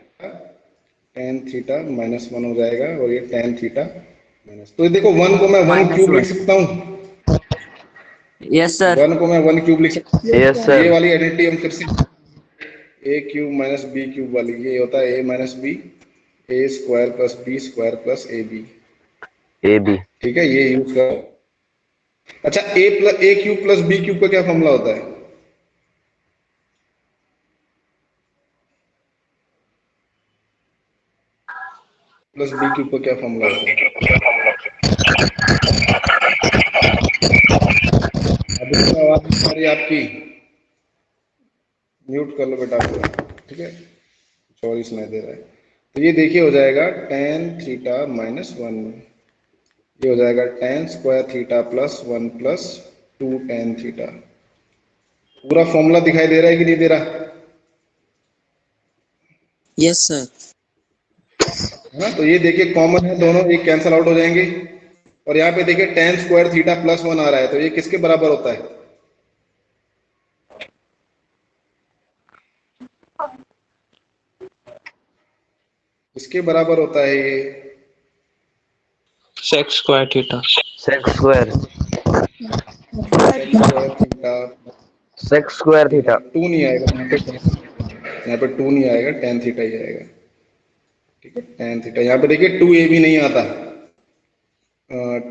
A: टेन थीटा माइनस 1 हो जाएगा, और ये टेन थीटा माइनस, तो ये देखो 1 को मैं 1
B: Minus
A: क्यूब लिख
B: 1.
A: सकता हूँ,
B: Yes, sir.
A: 1 को मैं 1 क्यूब लिख सकता हूँ।
C: Yes,
A: ये
C: sir.
A: वाली आइडेंटिटी हम फिर से a cube minus b cube वाली, ये होता है a minus b, a square plus b square plus a b,
C: AB.
A: ठीक है ये यूज कर। अच्छा a cube plus b cube का क्या फॉर्मूला होता है, प्लस बी क्यूब का क्या फॉर्मूला होता है, अब इसकी आवाज नहीं आ रही आपकी, म्यूट कर लो बेटा अपना, ठीक है कुछ और ही सुनाई दे रहा है। तो ये देखिए हो जाएगा टेन थीटा माइनस 1, ये हो जाएगा ten square theta plus 1 plus 2 tan theta, पूरा फॉर्मूला दिखाई दे रहा है कि नहीं दे रहा
B: Yes, sir.
A: है ना। तो ये देखिए कॉमन है दोनों, एक कैंसल आउट हो जाएंगे, और यहाँ पे देखिए टेन स्क्वायर थीटा प्लस 1 आ रहा है, तो ये किसके बराबर होता है, इसके बराबर होता है ये
E: sec square theta.
C: Sec square.
A: Sec square theta,
C: Sec square
A: ठीक है
C: theta.
A: 2 नहीं आएगा यहाँ पे 2 नहीं आएगा, टेन थीटा ही आएगा, ठीक है टेन थीटा। यहाँ पे देखिए 2a भी नहीं आता,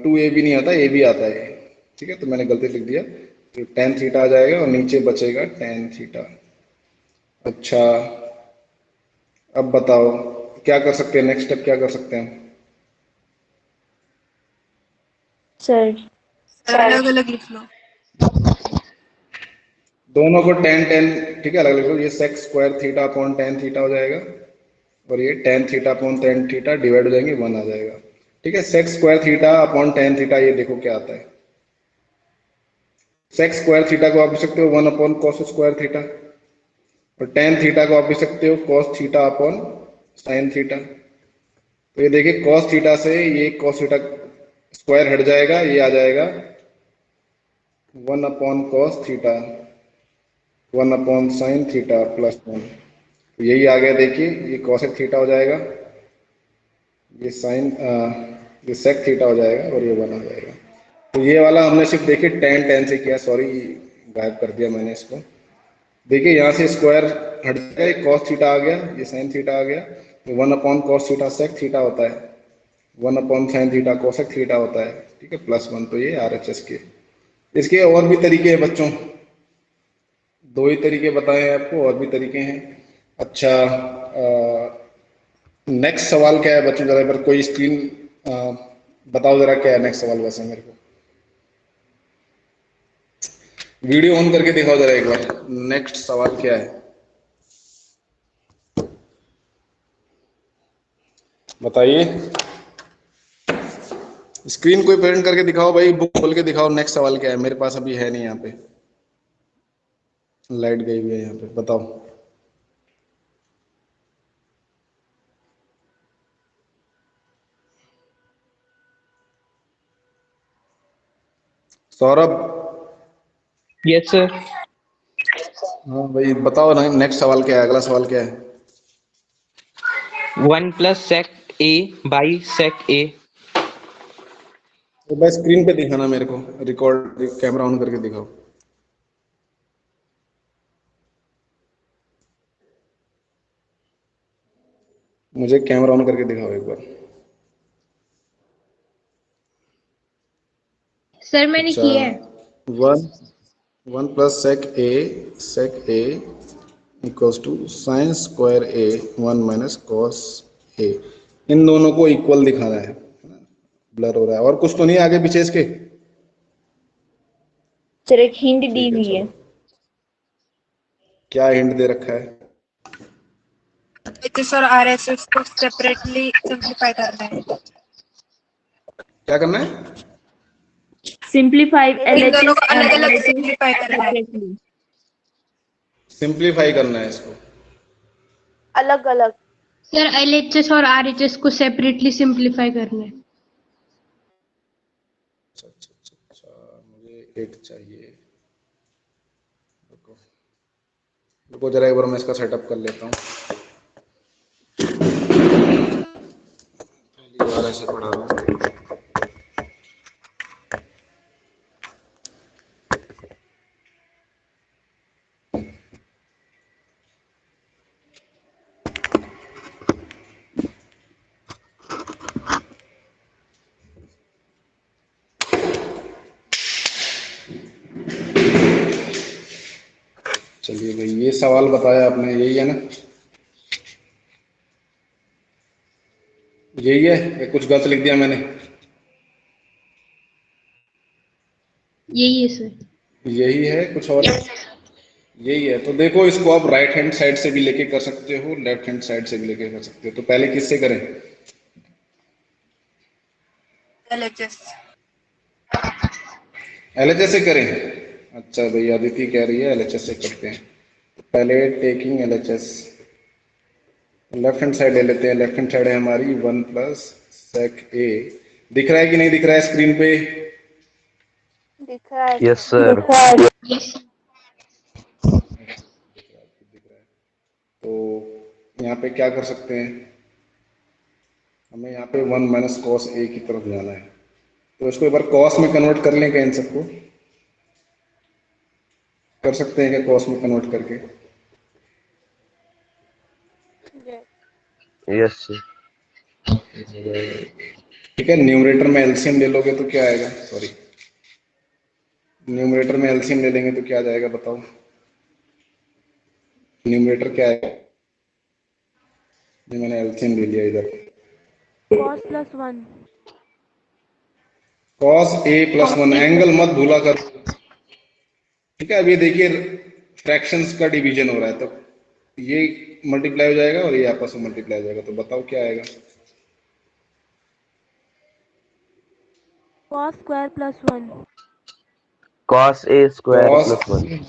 A: 2a भी नहीं आता, a भी आता है, ठीक है तो मैंने गलती लिख दिया, तो टेन थीटा आ जाएगा और नीचे बचेगा टेन थीटा। अच्छा अब बताओ क्या कर सकते हैं, नेक्स्ट स्टेप क्या कर सकते हैं,
F: सर
D: अलग अलग लिख लो।
A: दोनों को टेन टेन, ठीक है, अलग अलग लिखो। ये sec square theta upon tan theta हो जाएगा और ये tan theta upon tan theta divide हो जाएंगे, 1 आ जाएगा। ठीक है, sec square theta upon tan theta, ये देखो क्या आता है। सेक स्क्वायर थीटा को आप लिख सकते हो 1 अपॉन कॉस स्क्वायर थीटा, और टेन थीटा को आप लिख सकते हो cos theta upon sine theta. तो ये देखिए कॉस थीटा से ये कॉस थीटा स्क्वायर हट जाएगा, ये आ जाएगा 1 upon cos theta 1 upon sine theta plus 1। तो यही आ गया, देखिए ये कॉसेक थीटा हो जाएगा, ये साइन ये सेक थीटा हो जाएगा और ये 1 आ जाएगा। तो ये वाला हमने सिर्फ देखिए टेन टेन से किया, सॉरी गायब कर दिया मैंने इसको। देखिए यहाँ से स्क्वायर हट जाएगा, ये कॉस थीटा आ गया, ये साइन थीटा आ गया, तो 1 upon cos theta sec theta होता है, 1 upon sine theta cosec theta होता है। ठीक है, प्लस 1। तो ये RHS के, इसके और भी तरीके हैं बच्चों, 2 ही तरीके बताए हैं आपको, और भी तरीके हैं। अच्छा, नेक्स्ट सवाल क्या है बच्चों, जरा पर कोई स्क्रीन बताओ जरा, क्या है नेक्स्ट सवाल वैसे मेरे को, वीडियो ऑन करके दिखाओ जरा एक बार, नेक्स्ट सवाल क्या है बताइए। स्क्रीन कोई प्रिंट करके दिखाओ भाई, बुक खोल के दिखाओ, नेक्स्ट सवाल क्या है। मेरे पास अभी है नहीं, यहाँ पे लाइट गई हुई है, यहाँ पे बताओ। Saurabh,
E: yes sir.
A: हाँ भाई बताओ ना, नेक्स्ट सवाल क्या है, अगला सवाल क्या है।
E: 1 plus sec A by sec ए।
A: तो बस स्क्रीन पे दिखाना मेरे को, रिकॉर्ड कैमरा ऑन करके दिखाओ। मुझे कैमरा ऑन करके दिखाओ एक बार।
H: सर मैंने
A: अच्छा,
H: किया है।
A: 1 plus sec a equals to sine square a 1 minus cos a. इन दोनों को इक्वल दिखाना है ना, ब्लर हो रहा है, और कुछ तो नहीं आगे पीछे इसके।
F: सर एक हिंट दी
A: ठीक है,
F: हुई है।
A: चलो क्या हिंट दे रखा है।
D: HHS और RHS को सेपरेटली सिंप्लीफाई करना है।
A: क्या करना है,
F: सिंप्लीफाई
D: इन दोनों
F: LHS
D: को
F: and
D: अलग अलग
F: RHS
D: सिंप्लीफाई करना है।
F: separately.
A: सिंप्लीफाई करना है इसको।
F: अलग अलग।
H: सर LHS और RHS को सेपरेटली सिंप्लीफाई करना है।
A: अच्छा, मुझे एक चाहिए, रुको रुको जरा एक बार, मैं इसका सेटअप कर लेता हूँ, पहली बार ऐसे पढ़ा रहा हूँ। चलिए भाई, ये सवाल बताया आपने, यही है ना, यही है या कुछ गलत लिख दिया मैंने।
H: यही है सर।
A: यही है, कुछ और है, यही है। तो देखो इसको आप राइट हैंड साइड से भी लेके कर सकते हो, लेफ्ट हैंड साइड से भी लेके कर सकते हो। तो पहले किससे करें,
D: LHS।
A: LHS से करें। अच्छा भाई, अदिति कह रही है LHS से करते हैं। तो पहले taking LHS, left hand side ले लेते हैं। लेफ्ट हैंड साइड है हमारी 1 प्लस सेक ए। दिख रहा है कि नहीं दिख रहा है स्क्रीन पे।
F: दिख रहा है
C: यस
F: सर।
C: सर।
H: यस।
A: तो यहाँ पे क्या कर सकते हैं, हमें यहाँ पे 1 माइनस कॉस ए की तरफ जाना है। तो इसको एक बार कॉस में कन्वर्ट कर लें क्या, इन सबको कर सकते हैं क्या कॉस में कन्वर्ट करके।
C: Yes sir.
A: ठीक है, न्यूमरेटर में एलसीएम ले लोगे तो क्या आएगा, सॉरी न्यूमरेटर में एलसीएम ले लेंगे तो क्या आ जाएगा बताओ, न्यूमरेटर क्या है। ये मैंने एलसीएम ले लिया इधर।
F: cos plus 1.
A: cos a plus 1, angle मत भूला कर। ठीक है, अब ये देखिए फ्रैक्शंस का डिवीजन हो रहा है, तो ये मल्टीप्लाई हो जाएगा और ये आपस में मल्टीप्लाई हो जाएगा, तो बताओ क्या आएगा।
F: cos square plus 1.
C: cos a square
A: cos
C: plus 1.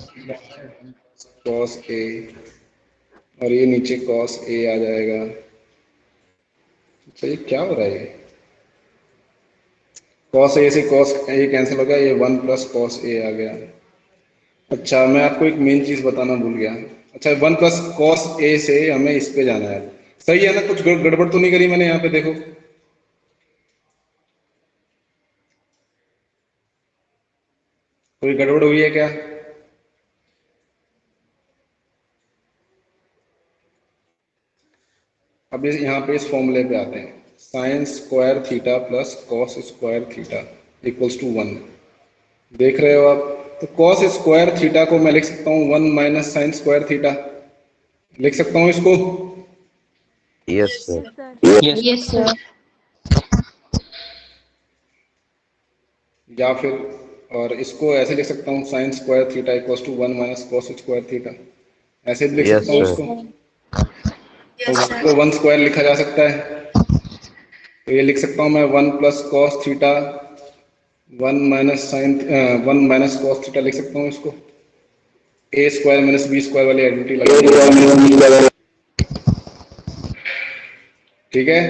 A: cos a और ये नीचे cos a आ जाएगा। अच्छा, ये क्या हो रहा है? cos a से cos a कैंसिल हो गया, ये 1 प्लस cos a आ गया। अच्छा, मैं आपको एक मेन चीज बताना भूल गया। अच्छा, 1 प्लस cos a से हमें इस पे जाना है। सही है ना? कुछ गड़बड़ तो नहीं करी मैंने यहाँ पे? देखो, कोई गड़बड़ हुई है क्या? अब यहाँ पे इस फॉर्मूले पे आते हैं। Sine square theta plus cos square theta equals to 1। देख रहे हो आप? तो कॉस स्क्वायर थीटा को मैं लिख सकता हूँ 1 माइनस साइन स्क्वायर थीटा, लिख सकता हूँ इसको।
C: Yes, sir.
F: Yes, sir.
H: Yes, sir.
A: या फिर और इसको ऐसे लिख सकता हूँ, sine square theta equals to 1 minus cos square theta, ऐसे भी लिख
C: Yes,
A: सकता हूँ
C: sir.
A: इसको। तो 1 स्क्वायर लिखा जा सकता है, तो ये लिख सकता हूँ मैं 1 plus cos theta 1 minus sine 1 minus cos theta लिख सकता हूँ इसको। A square minus B square वाली आइडेंटिटी लगा। ठीक है।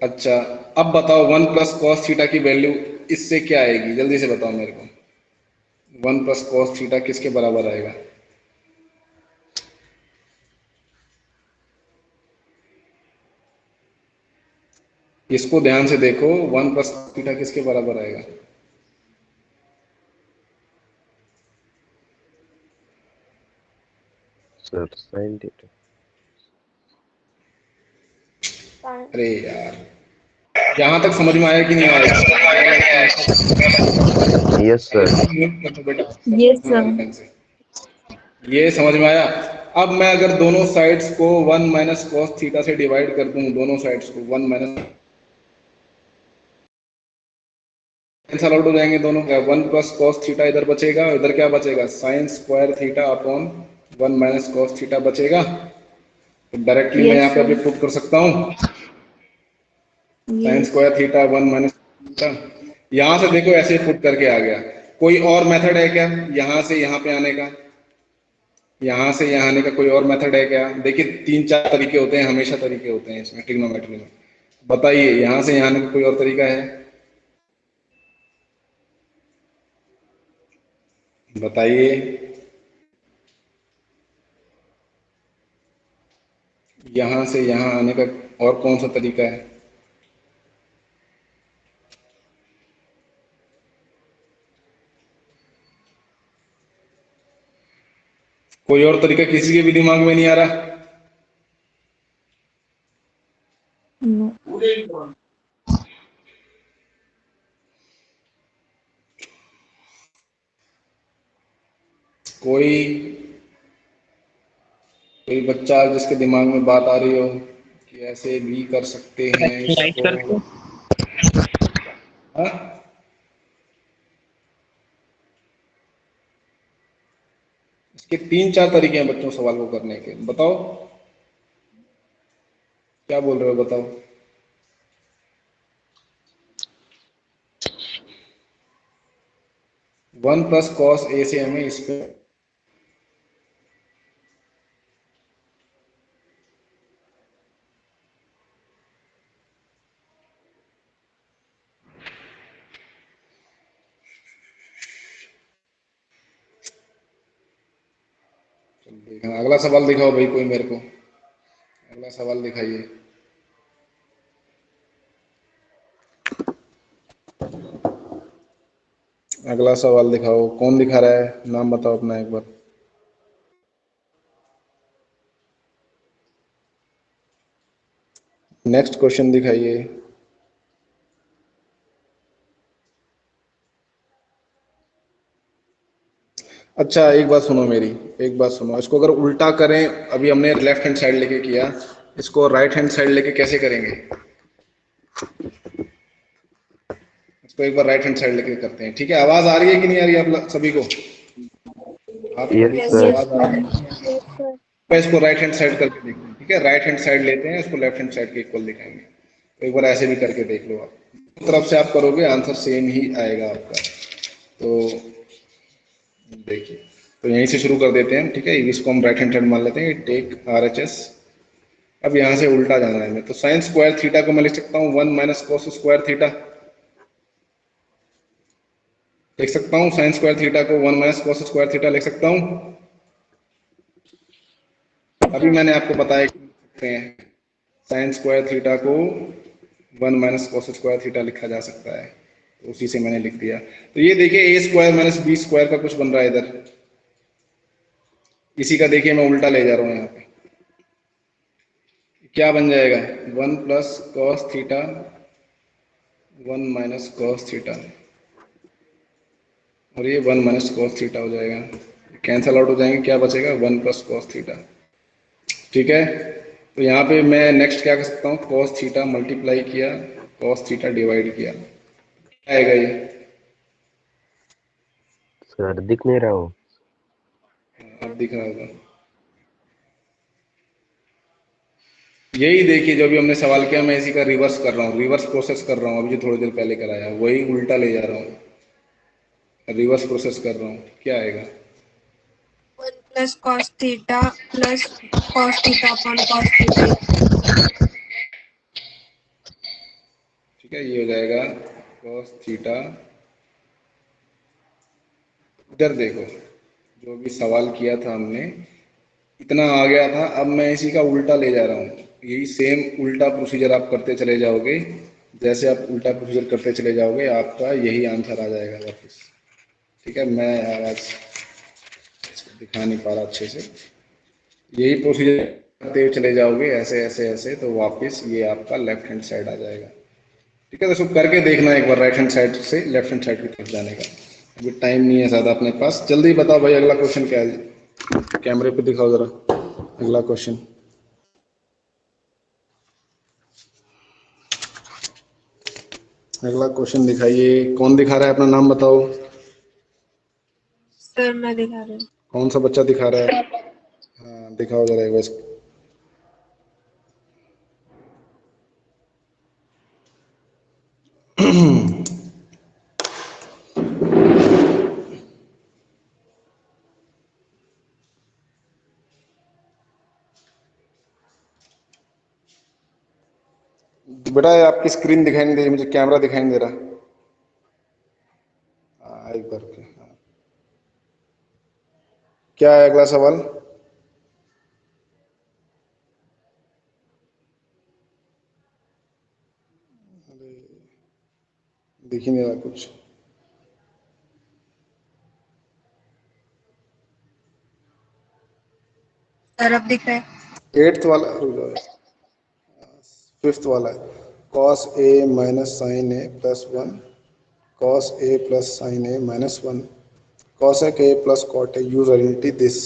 A: अच्छा, अब बताओ 1 प्लस कॉस थीटा की वैल्यू इससे क्या आएगी? जल्दी से बताओ मेरे को। 1 प्लस कॉस थीटा किसके बराबर आएगा? इसको ध्यान से देखो, 1 प्लस थीटा किसके बराबर आएगा?
C: Sir, sin theta.
F: Sin.
A: अरे यार, यहां तक समझ में आया कि नहीं आया?
C: Yes, sir.
A: बेटा,
F: Yes, sir.
A: ध्यान से। ये समझ में आया? अब मैं अगर दोनों साइड्स को 1 माइनस कॉस थीटा से डिवाइड कर दूं, दोनों साइड्स को 1 माइनस, कैंसल आउट हो जाएंगे दोनों। 1 प्लस कॉस थीटा इधर बचेगा, इधर क्या बचेगा? Sign square theta upon 1 minus cos theta बचेगा। तो डायरेक्टली मैं
F: Yes,
A: यहाँ पे अभी
F: sir.
A: पुट कर सकता हूँ sine
F: Yes.
A: Square theta 1 minus theta. यहाँ से देखो ऐसे पुट करके आ गया। कोई और मेथड है क्या यहाँ से यहाँ पे आने का? यहाँ से यहाँ आने का कोई और मेथड है क्या? देखिए 3-4 तरीके होते हैं, हमेशा तरीके होते हैं इसमें ट्रिग्नोमेट्री में। बताइए, यहाँ से यहाँ आने का कोई और तरीका है? बताइए। यहाँ से यहाँ आने का और कौन सा तरीका है? कोई और तरीका किसी के भी दिमाग में नहीं आ रहा?
F: No.
A: कोई कोई बच्चा जिसके दिमाग में बात आ रही हो कि ऐसे भी कर सकते हैं
E: लाइट करके
A: इसको? हाँ? इसके 3-4 तरीके हैं बच्चों सवाल को करने के। बताओ क्या बोल रहे हो, बताओ। वन प्लस कॉस ए से हमें इस पे देखना। अगला सवाल दिखाओ भाई, कोई मेरे को अगला सवाल दिखाइए। अगला सवाल दिखाओ, कौन दिखा रहा है? नाम बताओ अपना एक बार। नेक्स्ट क्वेश्चन दिखाइए। अच्छा, एक बात सुनो मेरी, एक बात सुनो। इसको अगर उल्टा करें, अभी हमने लेफ्ट हैंड साइड लेके किया, इसको राइट हैंड साइड लेके कैसे करेंगे? इसको एक बार राइट हैंड साइड लेके करते हैं, ठीक है। आवाज आ रही है कि नहीं आ रही है आप सभी को? आप
C: Yes,
A: सभी को
C: sir.
A: आवाज आ रही है?
F: Yes, sir.
A: मैं इसको राइट हैंड साइड करके देखते हैं, ठीक है। राइट हैंड साइड लेते हैं, इसको लेफ्ट हैंड साइड के इक्वल दिखाएंगे। तो एक बार ऐसे भी करके देख लो, आप तरफ से आप करोगे आंसर सेम ही आएगा आपका। तो देखिए, तो यहीं से शुरू कर देते हैं, ठीक है। इसको हम राइट हैंड साइड मान लेते हैं, टेक RHS। अब यहाँ से उल्टा जाना है हमें, तो साइन स्क्वायर थीटा को मैं लिख सकता हूँ 1 माइनस कॉस स्क्वायर थीटा। लिख सकता हूँ साइन स्क्वायर थीटा को 1 माइनस कॉस स्क्वायर थीटा लिख सकता हूँ। अभी मैंने आपको बताया कि लिख सकते हैं साइन स्क्वायर थीटा को 1 माइनस कॉस स्क्वायर थीटा लिखा जा सकता है, तो उसी से मैंने लिख दिया। तो ये देखिए ए स्क्वायर माइनस बी स्क्वायर का कुछ बन रहा है इधर, इसी का देखिए मैं उल्टा ले जा रहा हूँ यहाँ पे। क्या बन जाएगा 1 plus cos theta 1 minus cos theta, और ये 1 माइनस कॉस थीटा हो जाएगा, कैंसल आउट हो जाएंगे, क्या बचेगा 1 प्लस कॉस थीटा, ठीक है। तो यहाँ पे मैं नेक्स्ट क्या कर सकता हूँ, कॉस थीटा मल्टीप्लाई किया कॉस थीटा डिवाइड किया, क्या आएगा ये?
C: सर दिख नहीं रहा हूँ।
A: अब दिख रहा होगा। यही देखिए जो भी हमने सवाल किया, मैं इसी का रिवर्स कर रहा हूँ, रिवर्स प्रोसेस कर रहा हूँ। अभी जो थोड़ी देर पहले कराया वही उल्टा ले जा रहा हूँ, रिवर्स प्रोसेस कर रहा हूँ। क्या आएगा
D: 1 plus cos theta plus cos theta upon cos theta.
A: ठीक है, ये हो जाएगा cos थीटा। इधर देखो, जो भी सवाल किया था हमने इतना आ गया था, अब मैं इसी का उल्टा ले जा रहा हूँ। यही सेम उल्टा प्रोसीजर आप करते चले जाओगे, जैसे आप उल्टा प्रोसीजर करते चले जाओगे आपका यही आंसर आ जाएगा वापस, ठीक है। मैं आवाज इसको दिखा नहीं पा रहा अच्छे से, यही प्रोसीजर करते चले जाओगे ऐसे ऐसे ऐसे, तो वापस ये आपका लेफ्ट हैंड साइड आ जाएगा, ठीक है। तो इसको करके देखना एक बार, राइट हैंड साइड से लेफ्ट हैंड साइड की तरफ जाने का। अभी टाइम नहीं है ज़्यादा अपने पास, जल्दी बताओ भाई अगला क्वेश्चन क्या है, कैमरे पे दिखाओ जरा अगला क्वेश्चन। अगला क्वेश्चन दिखाइए, कौन दिखा रहा है, अपना नाम बताओ।
D: सर मैं दिखा रही हूँ।
A: कौन सा बच्चा दिखा रहा है? हाँ दिखाओ जरा एक बार। बेटा ये आपकी स्क्रीन दिखाई नहीं दे रही, मुझे कैमरा दिखाई नहीं दे रहा। एक बार फिर, हाँ। क्या है अगला सवाल? दिख ही नहीं रहा कुछ।
D: सर अब दिख रहा है।
A: 8th वाला, 5th वाला है, cos a minus sine A plus 1 cos a plus sine A minus 1 cosec a प्लस cot a use identity this,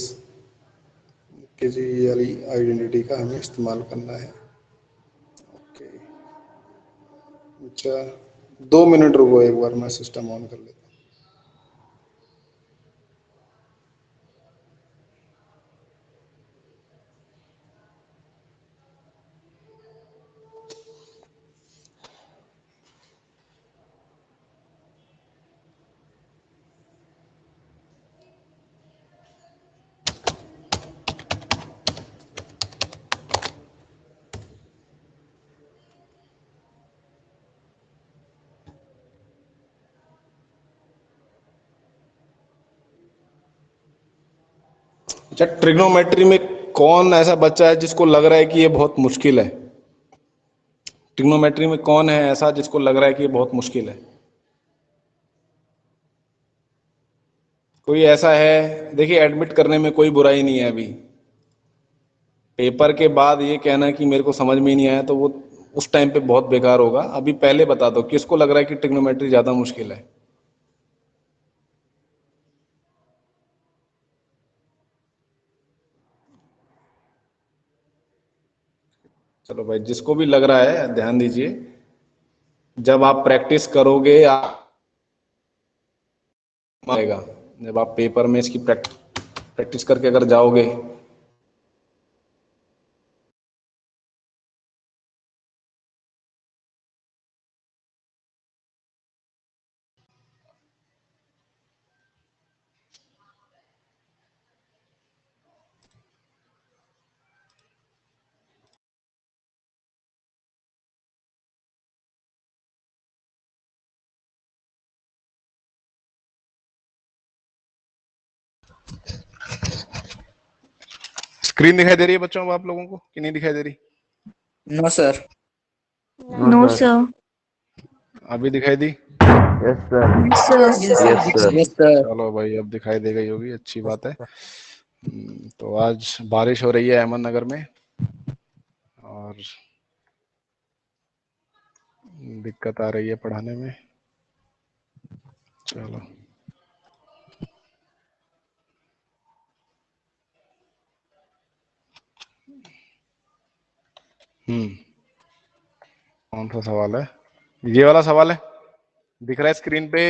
A: कि जी ये वाली आइडेंटिटी का हमें इस्तेमाल करना है। ओके, अच्छा 2 मिनट रुको, एक बार मैं सिस्टम ऑन कर लेता हूँ। अच्छा, ट्रिग्नोमेट्री में कौन ऐसा बच्चा है जिसको लग रहा है कि ये बहुत मुश्किल है? ट्रिग्नोमेट्री में कौन है ऐसा जिसको लग रहा है कि ये बहुत मुश्किल है? कोई ऐसा है? देखिए एडमिट करने में कोई बुराई नहीं है। अभी पेपर के बाद ये कहना कि मेरे को समझ में ही नहीं आया, तो वो उस टाइम पे बहुत बेकार होगा। अभी पहले बता दो किसको लग रहा है कि ट्रिग्नोमेट्री ज्यादा मुश्किल है। चलो भाई, जिसको भी लग रहा है ध्यान दीजिए, जब आप प्रैक्टिस करोगे आप आएगा जब आप पेपर में इसकी प्रैक्टिस करके अगर जाओगे। स्क्रीन दिखाई दे रही है बच्चों अब आप लोगों को कि नहीं दिखाई दे रही?
B: No sir.
F: No, sir.
A: अभी दिखाई दी?
C: Yes sir.
F: Yes, sir.
C: Yes sir.
B: Yes sir.
A: चलो भाई अब दिखाई दे गई होगी, अच्छी बात है। तो आज बारिश हो रही है अहमदनगर में और दिक्कत आ रही है पढ़ाने में। चलो कौन सा सवाल है? ये वाला सवाल है, दिख रहा है स्क्रीन पे?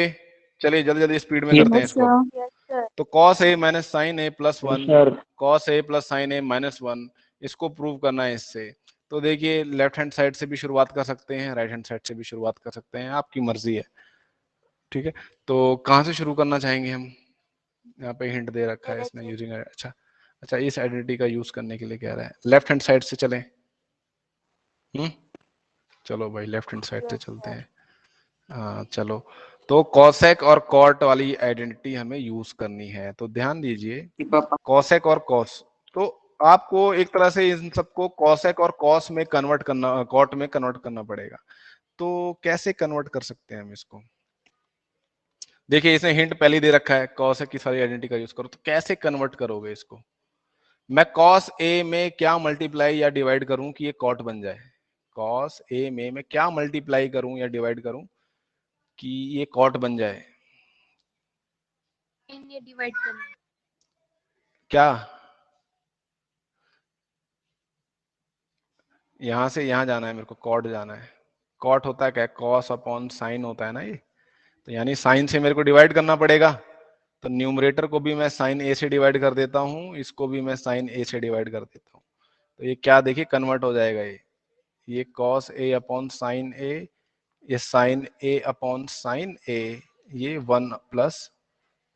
A: चलिए जल्दी जल्दी स्पीड में करते हैं
F: Yes,
A: इसको।
F: sir. Yes, sir.
A: तो cos a minus sine A plus one,
E: sir
A: cos a plus sine A minus one, इसको प्रूव करना है इससे। तो देखिए लेफ्ट हैंड साइड से भी शुरुआत कर सकते हैं, राइट हैंड साइड से भी शुरुआत कर सकते हैं, आपकी मर्जी है। ठीक है, तो कहाँ से शुरू करना चाहेंगे हम? यहाँ पे हिंट दे रखा है इसने, यूजिंग। अच्छा अच्छा, इस आइडेंटिटी का यूज करने के लिए कह रहा है, लेफ्ट हैंड साइड से चलें। चलो भाई लेफ्ट हैंड साइड से चलते हैं। हाँ चलो, तो कॉसेक और कॉट वाली आइडेंटिटी हमें यूज करनी है। तो ध्यान दीजिए,
B: पापा
A: कॉसेक और कॉस, तो आपको एक तरह से इन सबको कॉसेक और कॉस में कन्वर्ट करना, कॉट में कन्वर्ट करना पड़ेगा। तो कैसे कन्वर्ट कर सकते हैं हम इसको? देखिए इसने हिंट पहले ही दे रखा है, कॉसेक की सारी आइडेंटिटी का यूज करो। तो कैसे कन्वर्ट करोगे इसको? मैं कॉस ए में क्या मल्टीप्लाई या डिवाइड करूं कि ये कॉट बन जाए? कॉस ए में मैं क्या मल्टीप्लाई करूं या डिवाइड करूं कि ये कॉट बन जाए?
H: डिवाइड करना।
A: क्या? यहां से यहां जाना है मेरे को, कॉट जाना है। कॉट होता है क्या? कॉस अपॉन साइन होता है ना ये। तो यानी साइन से मेरे को डिवाइड करना पड़ेगा। तो न्यूमरेटर को भी मैं साइन ए से डिवाइड कर देता हूं, इसको भी मैं साइन ए से डिवाइड कर देता हूं। तो ये क्या देखिए कन्वर्ट हो जाएगा, ये cos A upon sine a, ये sign A upon sine a, ये 1 प्लस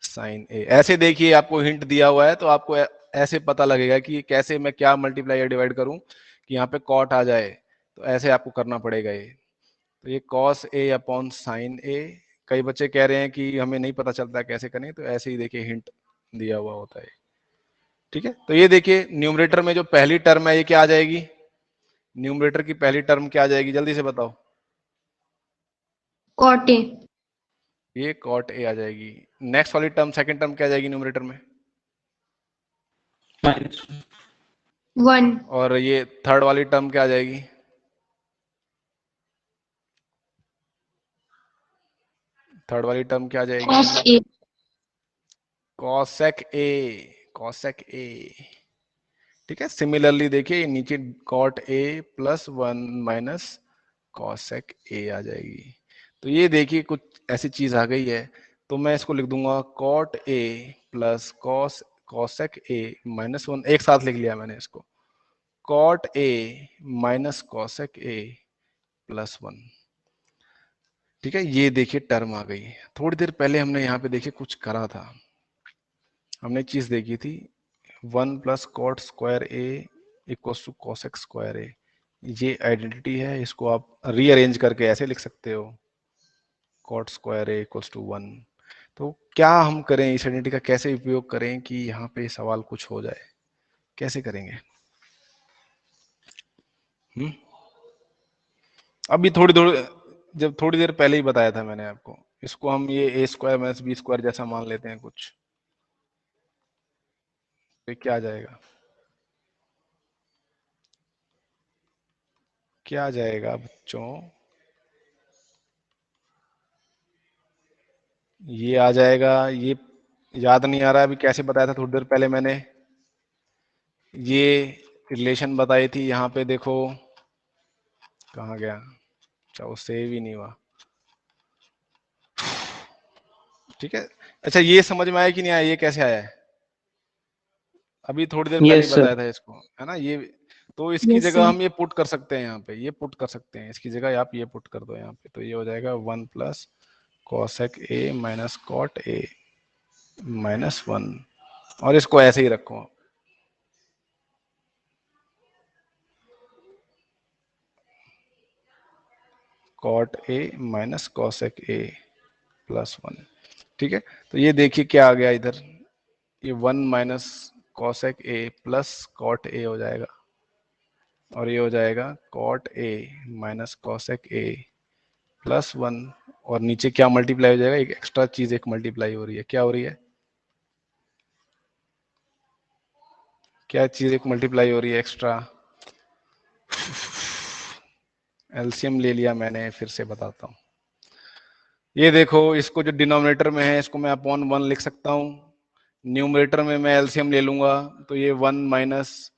A: साइन ए। ऐसे देखिए आपको हिंट दिया हुआ है, तो आपको ऐसे पता लगेगा कि कैसे मैं क्या मल्टीप्लाई या डिवाइड करूं कि यहाँ पे कॉट आ जाए। तो ऐसे आपको करना पड़ेगा ये। तो ये कॉस ए अपॉन साइन ए। कई बच्चे कह रहे हैं कि हमें नहीं पता चलता कैसे करें, तो ऐसे ही देखिए हिंट दिया हुआ होता है। ठीक है, तो ये देखिए न्यूमरेटर में जो पहली टर्म है ये क्या आ जाएगी? न्यूमरेटर की पहली टर्म क्या आ जाएगी, जल्दी से बताओ?
H: Cot A.
A: ये कॉट ए आ जाएगी। नेक्स्ट वाली टर्म, सेकंड टर्म क्या आ जाएगी न्यूमरेटर में?
E: माइनस
H: 1
A: और ये थर्ड वाली टर्म क्या आ जाएगी? थर्ड वाली टर्म क्या आ जाएगी?
H: Cos a.
A: Cosec a, cosec a. ठीक है, सिमिलरली देखिए नीचे cot A plus 1 minus cosec a आ जाएगी। तो ये देखिए कुछ ऐसी चीज आ गई है। तो मैं इसको लिख दूंगा cot A plus cosec A minus 1, एक साथ लिख लिया मैंने इसको, cot A minus cosec A plus 1। ठीक है, ये देखिए टर्म आ गई। थोड़ी देर पहले हमने यहाँ पे देखिए कुछ करा था, हमने चीज देखी थी 1 plus cot square A equals to cosec square a. ये आइडेंटिटी है, इसको आप रीअरेंज करके ऐसे लिख सकते हो, cot square A equals to 1। तो क्या हम करें, इस आइडेंटिटी का कैसे उपयोग करें कि यहाँ पे सवाल कुछ हो जाए? कैसे करेंगे? अभी थोड़ी थोड़ी, जब थोड़ी देर पहले ही बताया था मैंने आपको, इसको हम ये ए स्क्वायर माइनस बी स्क्वायर जैसा मान लेते हैं कुछ। तो क्या आ जाएगा? क्या आ जाएगा बच्चों? ये आ जाएगा, ये याद नहीं आ रहा अभी कैसे बताया था थोड़ी देर पहले मैंने, ये रिलेशन बताई थी। यहाँ पे देखो कहाँ गया, अच्छा वो सेव ही नहीं हुआ। ठीक है। अच्छा ये समझ में आया कि नहीं आया, ये कैसे आया है? अभी थोड़ी देर पहले ही
E: Yes, sir.
A: बताया था इसको, है ना। ये तो इसकी
F: Yes,
A: जगह
F: sir.
A: हम ये पुट कर सकते हैं, यहाँ पे ये पुट कर सकते हैं, इसकी जगह आप ये पुट कर दो यहाँ पे, तो ये हो जाएगा 1 plus cosec A minus cot A minus 1, और इसको ऐसे ही रखो। Cot A minus cosec A plus 1, ठीक है। तो ये देखिए क्या आ गया इधर, ये 1 minus cosec A plus cot A हो जाएगा, और ये हो जाएगा cot A minus cosec A plus 1, और नीचे क्या मल्टीप्लाई हो जाएगा, एक एक्स्ट्रा चीज एक मल्टीप्लाई हो रही है, क्या हो रही है, क्या चीज एक मल्टीप्लाई हो रही है एक्स्ट्रा, एलसीएम ले लिया मैंने, फिर से बताता हूँ। ये देखो, इसको जो डिनोमिनेटर में है इसको मैं अपॉन 1 लिख सकता हूँ, न्यूमरेटर में मैं एलसीएम ले लूंगा, तो ये 1 minus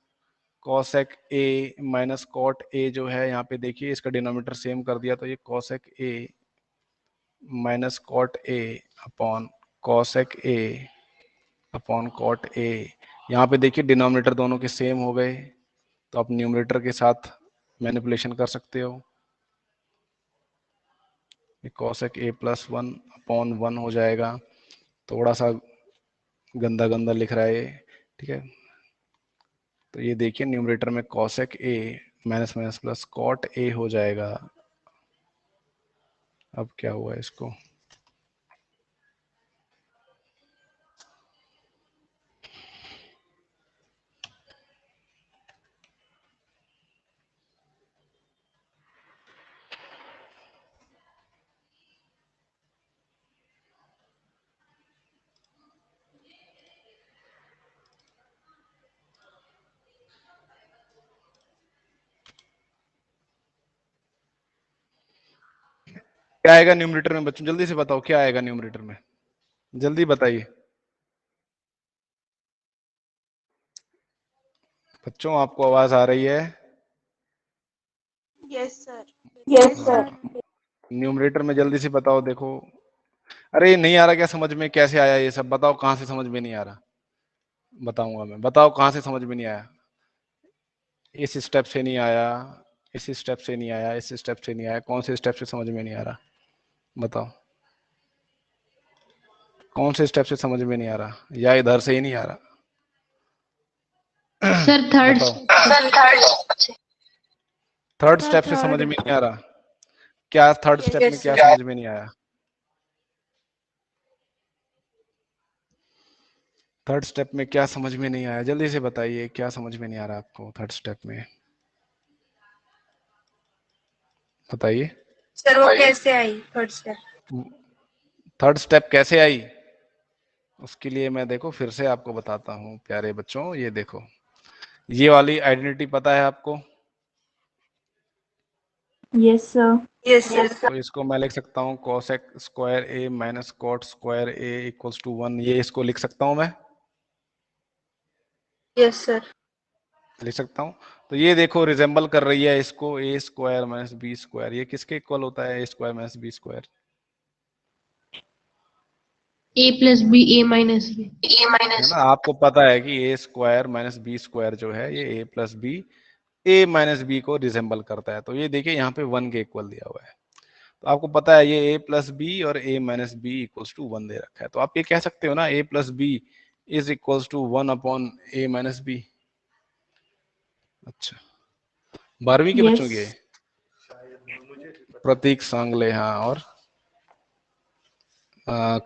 A: cosec A minus cot A जो है, यहाँ पे देखिए इसका डिनोमिनेटर सेम कर दिया, तो ये cosec A minus cot A upon cosec A upon cot A. यहाँ पे देखिए डिनोमिनेटर दोनों के सेम हो गए, तो आप न्यूमरेटर के साथ मैनिपुलेशन कर सकते हो, कॉसेक ए प्लस 1 अपॉन 1 हो जाएगा, थोड़ा सा गंदा गंदा लिख रहा है ये, ठीक है। तो ये देखिए न्यूमरेटर में cosec A minus minus plus cot A हो जाएगा। अब क्या हुआ इसको, क्या आएगा न्यूमरेटर में बच्चों, जल्दी से बताओ क्या आएगा न्यूमरेटर में, जल्दी बताइए बच्चों, आपको आवाज आ रही है?
F: Yes, sir.
D: Yes, sir.
A: Numerator में जल्दी से बताओ, देखो। अरे नहीं आ रहा क्या समझ में, कैसे आया ये सब बताओ, कहां से समझ में नहीं आ रहा, बताऊंगा मैं, बताओ कहां से समझ में नहीं आया। इस स्टेप से नहीं आया, इस स्टेप से नहीं आया, इस स्टेप से नहीं आया, कौन से स्टेप से समझ में नहीं आ रहा, बताओ कौन से स्टेप से समझ में नहीं आ रहा, या इधर से ही नहीं आ रहा,
H: सर थर्ड
A: बताओ। थर्ड स्टेप से समझ में नहीं आ रहा, क्या थर्ड स्टेप में क्या समझ में नहीं आया, थर्ड स्टेप में क्या समझ में नहीं आया, जल्दी से बताइए क्या समझ में नहीं आ रहा आपको थर्ड स्टेप में, बताइए।
D: सर वो कैसे आई थर्ड स्टेप?
A: थर्ड स्टेप कैसे आई, उसके लिए मैं देखो फिर से आपको बताता हूँ प्यारे बच्चों। ये देखो, ये वाली आइडेंटिटी पता है आपको?
F: Yes, sir.
D: Yes, sir.
A: तो इसको मैं लिख सकता हूँ cosec square A minus cot square A equals to 1, ये इसको लिख सकता हूँ मैं?
D: Yes, sir.
A: लिख सकता हूँ। तो ये देखो रिजेंबल कर रही है इसको, A square minus B square, ये किसके इक्वल होता है, ए square minus B square?
H: A plus b a minus B
A: है ना, आपको पता है कि ए स्क्वायर माइनस बी स्क्वायर जो है ये ए plus b a minus B को रिजेंबल करता है। तो ये देखिए यहाँ पे 1 के इक्वल दिया हुआ है, तो आपको पता है ये ए प्लस बी और a minus b equals to 1 दे रखा है, तो आप ये कह सकते हो ना a plus b is equals to 1 upon a minus b. अच्छा 12वीं के बच्चों के प्रतीक सांगले, हाँ, और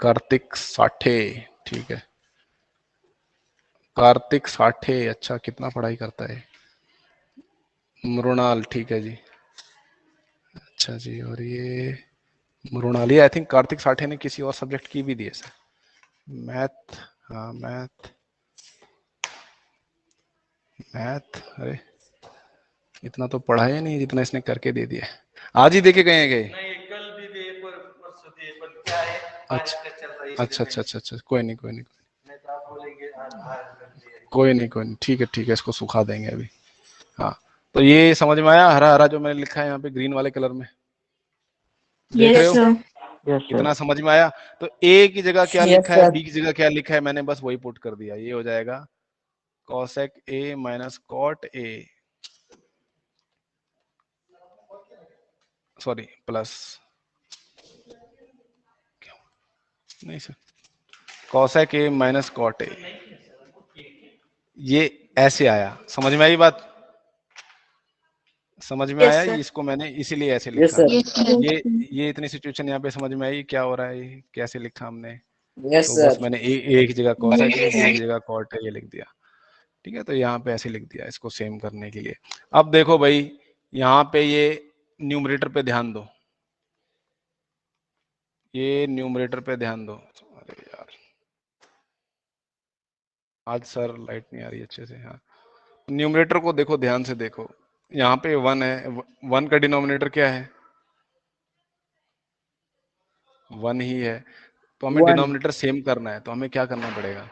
A: कार्तिक साठे, ठीक है, कार्तिक साठे, अच्छा कितना पढ़ाई करता है, मृणाल, ठीक है जी, अच्छा जी, और ये मृणाली, आई थिंक कार्तिक साठे ने किसी और सब्जेक्ट की भी दी है सर, मैथ, हाँ मैथ, मैथ, अरे इतना तो पढ़ा ही नहीं जितना इसने करके दे दिया, आज ही देके गए गए, अच्छा अच्छा अच्छा अच्छा, कोई नहीं कोई नहीं कोई नहीं कोई नहीं, ठीक है, इसको सुखा देंगे अभी। हाँ तो ये समझ में आया, हरा हरा जो मैंने लिखा है यहाँ पे ग्रीन वाले कलर में, देख रहे
F: Yes,
A: हो?
F: sir.
C: Yes, sir.
A: इतना समझ में आया? तो ए की जगह क्या
B: Yes,
A: लिखा है,
B: sir.
A: बी की जगह क्या लिखा है, मैंने बस वही पुट कर दिया। ये हो जाएगा cosec a minus cot a, sorry plus, नहीं sir, cosec a minus cot a, ये ऐसे आया। समझ में आई बात? समझ में
D: Yes,
A: आया?
D: sir.
A: इसको मैंने इसीलिए ऐसे
B: Yes,
A: लिखा।
B: sir.
H: Yes, sir.
A: ये इतनी सिचुएशन यहाँ पे समझ में आई क्या हो रहा है, ये कैसे लिखा हमने?
B: Yes,
A: तो
B: sir.
A: बस मैंने ए की जगह cosec a, बी की जगह cot a ये लिख दिया। ठीक है, तो यहाँ पे ऐसे लिख दिया इसको सेम करने के लिए। अब देखो भाई, यहाँ पे ये न्यूमरेटर पे ध्यान दो, ये न्यूमरेटर पे ध्यान दो। अरे यार, आज सर लाइट नहीं आ रही अच्छे से। हाँ, न्यूमरेटर को देखो, ध्यान से देखो, यहाँ पे 1 है, 1 का डिनोमिनेटर क्या है? 1 ही है। तो हमें
B: 1
A: डिनोमिनेटर सेम करना है, तो हमें क्या करना पड़ेगा?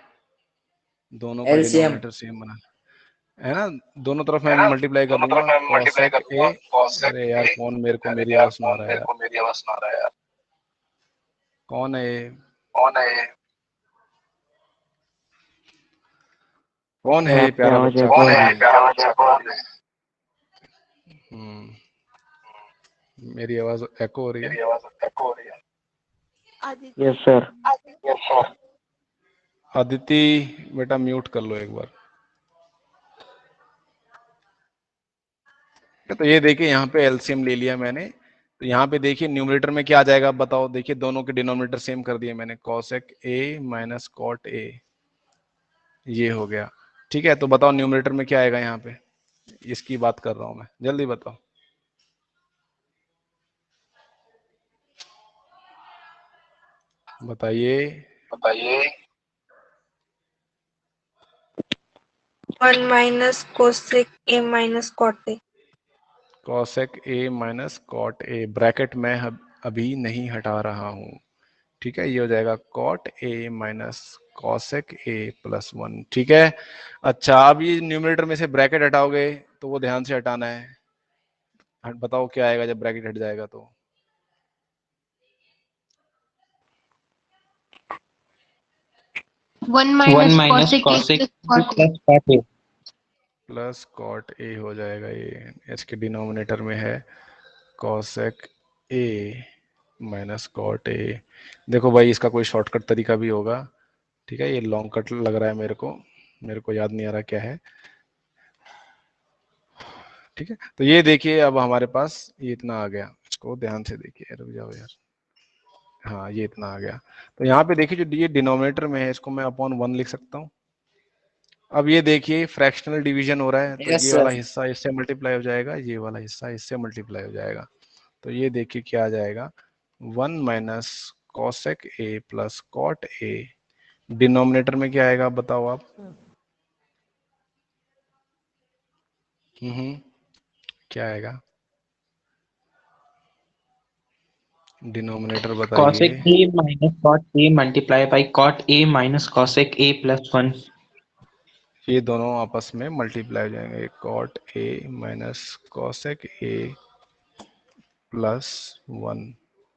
A: दोनों का
B: LCM.
A: डिनोमिनेटर सेम बना है ना, दोनों तरफ मैं मल्टीप्लाई कर दूंगा cosec a। अरे यार कौन मेरे को, मेरी आवाज सुना रहा है यार, कौन है ये? कौन है ये
C: आपकी
A: प्यारा
C: आवाज
A: बच्चा?
C: echo
A: कौन
C: हो
A: है?
C: रही है।
A: मेरी आवाज एको हो रही है।
C: Yes, sir.
A: अदिति बेटा म्यूट कर लो एक बार। तो ये देखिए यहाँ पे एलसीएम ले लिया मैंने, तो यहाँ पे देखिए न्यूमरेटर में क्या आ जाएगा बताओ? देखिए दोनों के डिनोमिनेटर सेम कर दिए मैंने, cosec a minus cot a, ये हो गया। ठीक है, तो बताओ न्यूमरेटर में क्या आएगा? यहाँ पे इसकी बात कर रहा हूं मैं, जल्दी बताओ। बताइए।
D: 1 minus cosec a minus cot a.
A: cosec a minus cot a, bracket में अभी नहीं हटा रहा हूं। ठीक है, ये हो जाएगा cot a minus cosec a plus 1। ठीक है, अच्छा अब ये न्यूमरेटर में से ब्रैकेट हटाओगे तो वो ध्यान से हटाना है। बताओ क्या आएगा जब ब्रैकेट हट जाएगा? तो
H: 1
E: 1
H: minus
E: minus
H: cosec a
E: cosec
H: plus
E: a
H: cot a.
E: plus cot a.
A: प्लस cot a हो जाएगा, ये इसके डिनोमिनेटर में है cosec a minus cot a। देखो भाई, इसका कोई शॉर्टकट तरीका भी होगा। ठीक है, ये लॉन्ग कट लग रहा है मेरे को याद नहीं आ रहा क्या है। ठीक है, तो ये देखिए अब हमारे पास ये इतना आ गया, इसको ध्यान से देखिए, रुक जाओ यार। हाँ, ये इतना आ गया। तो यहाँ पे देखिए जो ये डिनोमिनेटर में है इसको मैं अपॉन 1 लिख सकता हूँ। अब ये देखिए फ्रैक्शनल डिवीजन हो रहा है, तो
B: Yes,
A: ये
B: sir.
A: वाला हिस्सा इससे मल्टीप्लाई हो जाएगा, ये वाला हिस्सा इससे मल्टीप्लाई हो जाएगा। तो ये देखिए क्या आ जाएगा, 1 माइनस cosec a प्लस cot a। डिनोमिनेटर में क्या आएगा बताओ आप? क्या आएगा डिनोमिनेटर
E: Cosec
A: बताइए?
E: a minus cot a multiply by cot a minus cosec a plus 1.
A: ये दोनों आपस में मल्टीप्लाई हो जाएंगे, cot a minus cosec a plus 1।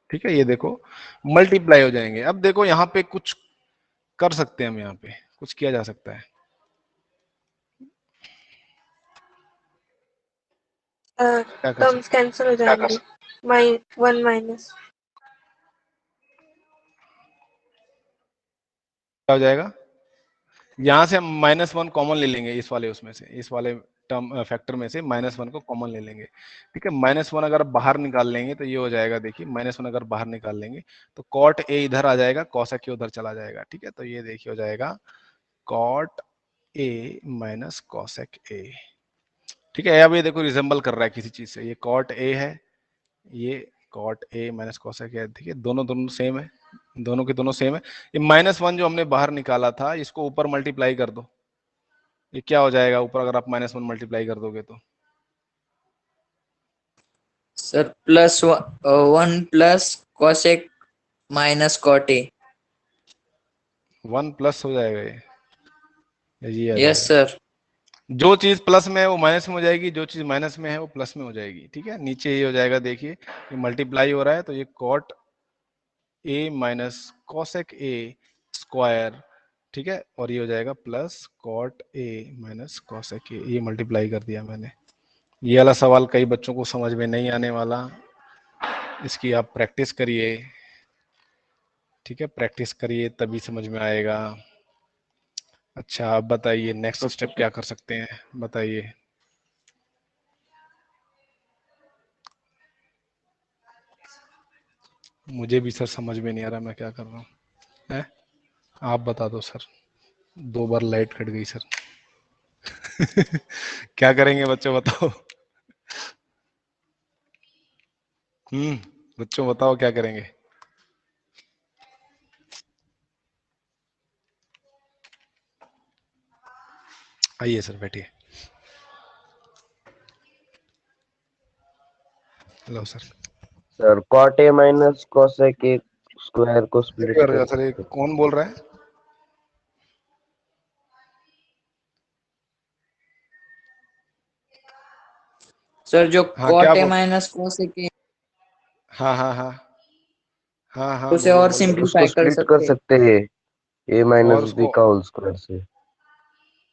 A: ठीक है, ये देखो मल्टीप्लाई हो जाएंगे। अब देखो यहाँ पे कुछ कर सकते हैं हम, यहाँ पे कुछ किया जा सकता है। क्या कर
D: टर्म्स कैंसिल हो जाएंगे। 1 minus
A: क्या हो जाएगा? यहाँ से हम -1 कॉमन ले लेंगे, इस वाले उसमें से, इस वाले टर्म फैक्टर में से -1 को कॉमन ले लेंगे। ठीक है, -1 अगर बाहर निकाल लेंगे तो ये हो जाएगा, देखिए -1 अगर बाहर निकाल लेंगे तो cot a इधर आ जाएगा, cosec a उधर चला जाएगा। ठीक है, तो ये देखिए हो जाएगा cot a minus cosec a। ठीक है, अब ये देखो रिजेंबल कर रहा है किसी चीज से, ये cot a है, ये cot a minus cosec a। देखिए दोनों सेम है, दोनों के दोनों सेम है। ये -1 जो हमने बाहर निकाला था इसको ऊपर मल्टीप्लाई कर दो, ये क्या हो जाएगा ऊपर अगर आप -1 मल्टीप्लाई कर दोगे तो?
B: Sir, plus 1 plus cosec minus cot a.
A: 1 plus हो जाएगा ये आ
B: Yes,
A: जाएगा।
B: sir.
A: जो चीज प्लस में है वो माइनस में हो जाएगी, जो चीज माइनस में है वो प्लस में हो जाएगी। ठीक है, नीचे ये हो जाएगा, देखिए ये मल्टीप्लाई हो रहा है तो ये cot A minus cosec A square, ठीक है, और ये हो जाएगा plus cot A minus cosec A, ये मल्टीप्लाई कर दिया मैंने। ये वाला सवाल कई बच्चों को समझ में नहीं आने वाला, इसकी आप प्रैक्टिस करिए, ठीक है, प्रैक्टिस करिए तभी समझ में आएगा। अच्छा आप बताइए नेक्स्ट स्टेप क्या कर सकते हैं, बताइए। मुझे भी सर समझ में नहीं आ रहा मैं क्या कर रहा हूँ, है? आप बता दो सर, 2 बार लाइट कट गई सर। क्या करेंगे बच्चों बताओ। बच्चों बताओ क्या करेंगे। आइए सर बैठिए। Hello sir.
C: Sir cot A minus cosec A square को स्प्लिट कर
A: सर ये कौन बोल रहा है?
B: सर जो
A: हाँ क्या
B: कॉट ए
A: बोल,
B: माइनस कोसेक ए,
A: हाँ हाँ हाँ हाँ हाँ
B: उसे
A: बोलो
B: और
A: बोलो।
C: उसको
B: सिंप्लीफाई कर
C: स्प्लिट कर
B: सकते हैं।
C: सकते हैं ए
A: और
C: माइनस बी
A: उसको
C: का होल स्क्वायर से।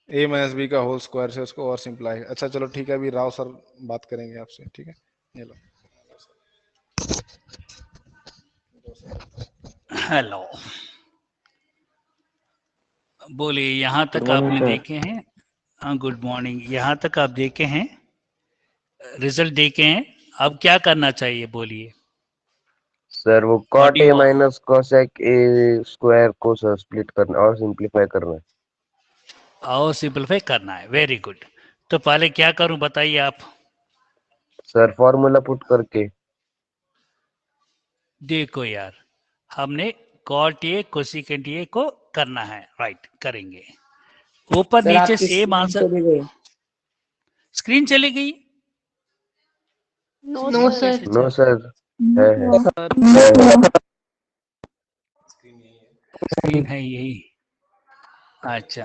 A: ए माइनस बी का होल स्क्वायर से उसको और सिंप्लाई। अच्छा चलो ठीक है, अभी राव सर बात करेंगे आपसे, ठीक है, ये लो।
I: हेलो, बोलिए। यहाँ
C: गुड
I: तक
C: मॉर्निंग
I: आपने
C: सर।
I: देखे हैं? हाँ, गुड मॉर्निंग। यहाँ तक आप देखे हैं, रिजल्ट देखे हैं, अब क्या करना चाहिए बोलिए।
C: सर वो
I: what
C: cot
I: do
C: A
I: you want?
C: Minus cosec A square को सर स्प्लिट करना और सिंप्लीफाई करना है।
I: और सिंपलीफाई करना है, वेरी गुड। तो पहले क्या करूं बताइए आप।
C: सर फॉर्मूला पुट करके।
I: देखो यार, हमने कॉट ए कोसिकेंट ए को करना है, राइट, करेंगे। ऊपर
B: सर
I: नीचे
B: आपकी
I: सेम
B: स्क्रीन
I: आंसर।
B: चली गई।
I: स्क्रीन चली गई?
F: No,
H: no
F: sir.
H: Sir.
C: No sir है
I: स्क्रीन है यही। अच्छा,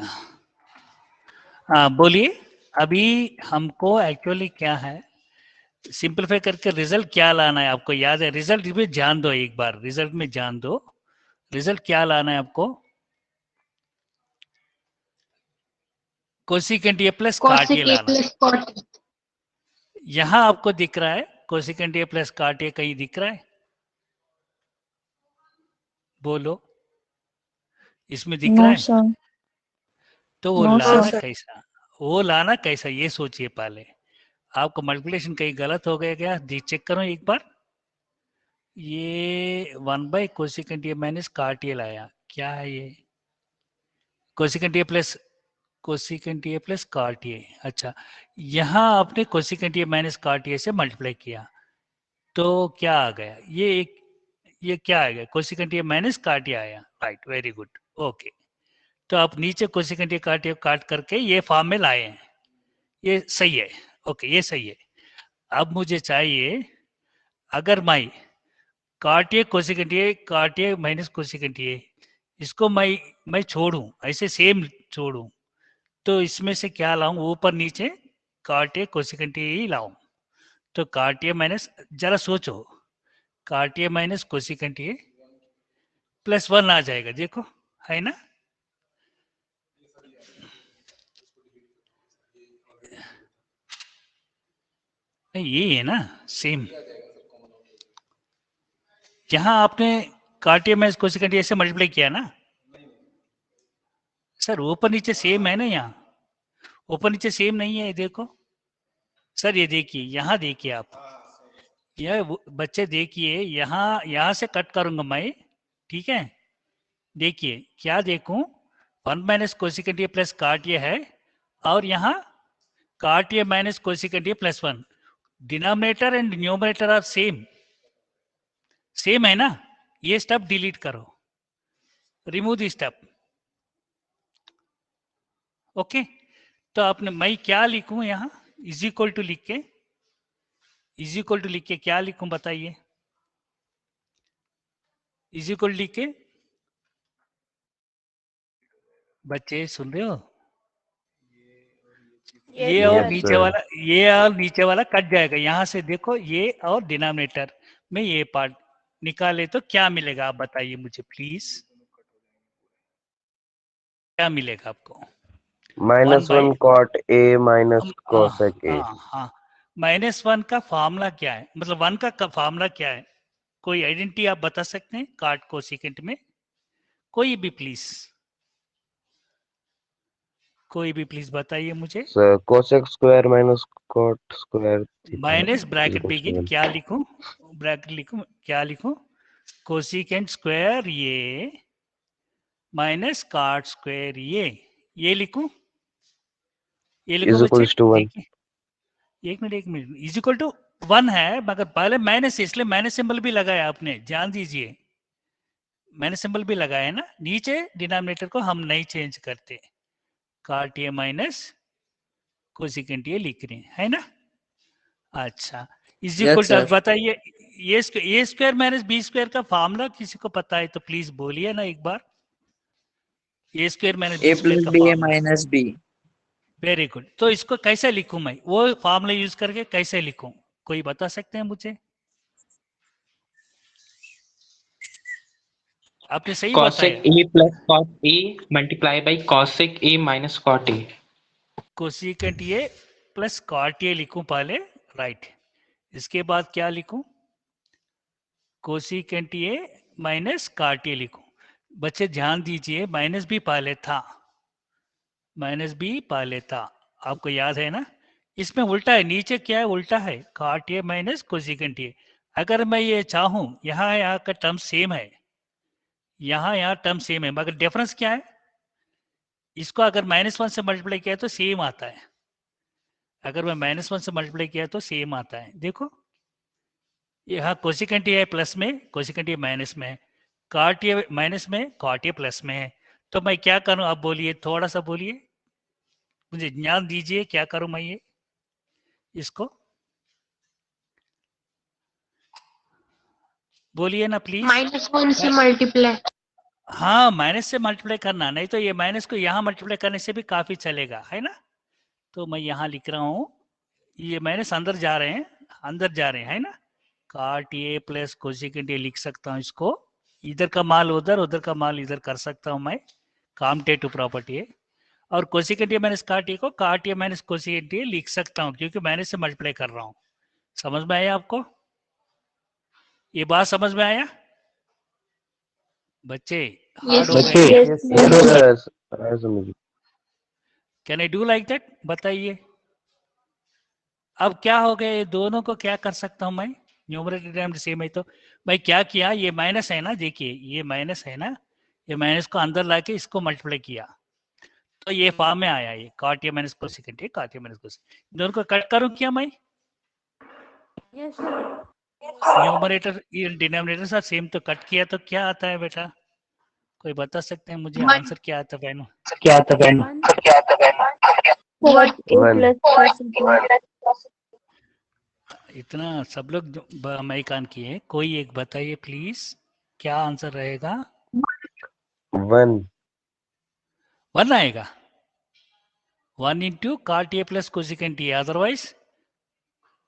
I: हाँ बोलिए। अभी हमको एक्चुअली क्या है, सिंपलीफाई करके रिजल्ट क्या लाना है आपको याद है? रिजल्ट में ध्यान दो, एक बार रिजल्ट में ध्यान दो। रिजल्ट क्या लाना है आपको? कोसिकेंट ए प्लस काट ए
H: कॉसेक ए
I: लाना है।
H: Plus cot.
I: यहां आपको दिख रहा है कोसिकेंट ए प्लस काट ए, कहीं दिख रहा है? बोलो, इसमें दिख रहा
F: No,
I: है?
F: sir.
I: तो वो
F: No,
I: लाना
F: sir.
I: कैसा, वो लाना कैसा, ये सोचिए पहले। आपका मल्टीप्लिकेशन कहीं गलत हो गया क्या? चेक करो एक बार। ये 1 बाई कोसिकेंट ए माइनस काट ए लाया, क्या है ये? Cosecant a plus cosecant a plus काट ए। अच्छा, यहाँ आपने कोसिकेंट ए माइनस काट ए से मल्टीप्लाई किया, तो क्या आ गया? ये क्या आ गया? कोसिकेंट ए माइनस काट ए आया, राइट, वेरी गुड, ओके। तो आप नीचे कोसिकेंट ए काट करके ये फॉर्म में लाए हैं, ये सही है, ओके, ये सही है। अब मुझे चाहिए, अगर काट ए माइनस कोसिकेंट ए, इसको मैं छोड़ूं, ऐसे सेम छोड़ूं, तो इसमें से क्या लाऊं? ऊपर नीचे काट ए कोसिकेंट ए ही लाऊं। तो काट ए माइनस, जरा सोचो, काट a minus cosecant a plus 1 आ जाएगा, देखो, है ना? नहीं, ये है ना सेम। यहाँ आपने काट ए माइनस कोसिकेंट ए से मल्टीप्लाई किया ना सर, ऊपर नीचे सेम है ना? यहाँ ऊपर नीचे सेम नहीं है, देखो सर, ये देखिए, यहाँ देखिए आप, बच्चे देखिए, यहाँ से कट करूंगा मैं, ठीक है? देखिए क्या देखूं, 1 माइनस कोसिकेंट ए प्लस काट ए है, और यहाँ cot a minus cosecant a plus 1, denominator and numerator are same, same है ना? ये स्टेप डिलीट करो, रिमूव द स्टेप, ओके। तो आपने, मैं क्या लिखूं यहाँ? इज इक्वल टू लिख के, इज इक्वल टू लिख के क्या लिखूं बताइए? इज इक्वल लिख के, बच्चे सुन रहे हो? ये
F: Yes,
I: और
F: sir.
I: नीचे वाला, ये और नीचे वाला कट जाएगा, यहाँ से देखो, ये और डिनोमिनेटर में ये पार्ट निकाले तो क्या मिलेगा आप बताइए मुझे प्लीज, क्या मिलेगा आपको?
C: -1 cot A minus cosec A.
I: हाँ, -1 का फॉर्मूला क्या है, मतलब 1 का फॉर्मूला क्या है? कोई आइडेंटिटी आप बता सकते हैं कॉट कोसेकेंट में? कोई भी प्लीज, कोई भी प्लीज बताइए मुझे।
C: So cosec square minus cot square theta
I: minus bracket
C: equals to
I: begin
C: 1.
I: क्या लिखूं, ब्रैकेट लिखूं क्या लिखूं? कोसेकेंट स्क्वायर ये माइनस कॉट स्क्वायर ये लिखूं, ये लिखो
C: Is
I: बच्चे
C: equals to 1.
I: देखिए, एक मिनट इज इक्वल टू 1 है, मगर पहले माइनस, इसलिए माइनस सिंबल भी लगाया आपने, ध्यान दीजिए माइनस सिंबल भी लगाया है ना, नीचे डिनोमिनेटर को हम नहीं चेंज करते, कॉट ए माइनस कोसेकेंट ये लिख रहे हैं, है ना? अच्छा, इज
B: Yes,
I: इक्वल टू, अब
B: sir.
I: बताइए a square minus B square का फॉर्मूला किसी को पता है तो प्लीज बोलिए ना एक बार, a square minus
B: A
I: b square
B: plus
I: का
B: B A
I: formula.
B: minus B.
I: Very good, तो इसको कैसे लिखूं मैं, वो फॉर्मूला यूज करके कैसे लिखूं, कोई बता सकते हैं मुझे? आपने सही
E: cosec
I: बताया,
E: A plus cot A multiply by cosec A minus cot A.
I: Cosecant ये प्लस कॉट ये लिखूं पहले, राइट, इसके बाद क्या लिखूं? कोसेकेंट ये माइनस कॉट ये लिखूं। बच्चे ध्यान दीजिए, माइनस भी पहले था, माइनस भी पहले था, आपको याद है ना? इसमें उल्टा है, नीचे क्या है, उल्टा है, कॉट ये माइनस कोसेकेंट ये। अगर मैं ये चाहूं, यहाँ का टर्म सेम है, यहाँ टर्म सेम है, मगर डिफरेंस क्या है, इसको अगर -1 से मल्टीप्लाई किया तो सेम आता है, अगर मैं -1 से मल्टीप्लाई किया तो सेम आता है, देखो यहाँ कोसेकेंट ये प्लस में, कोसेकेंट ये माइनस में है, कॉट ये माइनस में, कॉट ये प्लस में है, तो मैं क्या करूं, आप बोलिए, थोड़ा सा बोलिए, मुझे ज्ञान दीजिए, क्या करूं मैं ये, इसको बोलिए ना प्लीज।
H: -1 से मल्टीप्लाई।
I: हाँ, माइनस से मल्टीप्लाई करना, नहीं तो ये माइनस को यहाँ मल्टीप्लाई करने से भी काफी चलेगा, है ना? तो मैं यहाँ लिख रहा हूँ, ये माइनस अंदर जा रहे हैं, अंदर जा रहे हैं, है ना? कॉट ए प्लस कोसेकेंट ये लिख सकता हूँ इसको, इधर का माल उधर, उधर का माल इधर कर सकता हूँ मैं, कॉम्यूटेटिव प्रॉपर्टी है। और cosecant A minus cot A को cot A minus cosecant A लिख सकता हूँ, क्योंकि माइनस से मल्टीप्लाई कर रहा हूँ। समझ में आया आपको, ये बात समझ में आया बच्चे? हार्ड हो गए क्या?
F: Yes,
C: Yes,
F: sir.
C: sir. I समझ.
I: Can I do like that, बताइए। अब क्या हो गया, ये दोनों को क्या कर सकता हूं मैं, न्यूमरेटर डिनोमिनेटर सेम है, तो मैं क्या किया, ये माइनस है ना, देखिए ये माइनस है ना, ये माइनस को अंदर लाके इसको मल्टीप्लाई किया, तो ये फॉर्म में आया, ये cot A minus cosecant A, cot A minus cosecant, दोनों को कट करूं क्या मैं?
F: Yes, sir.
I: न्यूमरेटर डिनोमिनेटर साथ सेम, तो कट किया तो क्या आता है बेटा, कोई बता सकते हैं मुझे आंसर क्या आता है बहनों? क्या आता है बहनों?
F: 1 cot A
C: 1.
F: plus cosec A.
I: इतना सब लोग माई कान किए, कोई एक बताइए प्लीज, क्या आंसर रहेगा?
C: 1.
I: 1 आएगा, 1 into cot A plus cosecant a, otherwise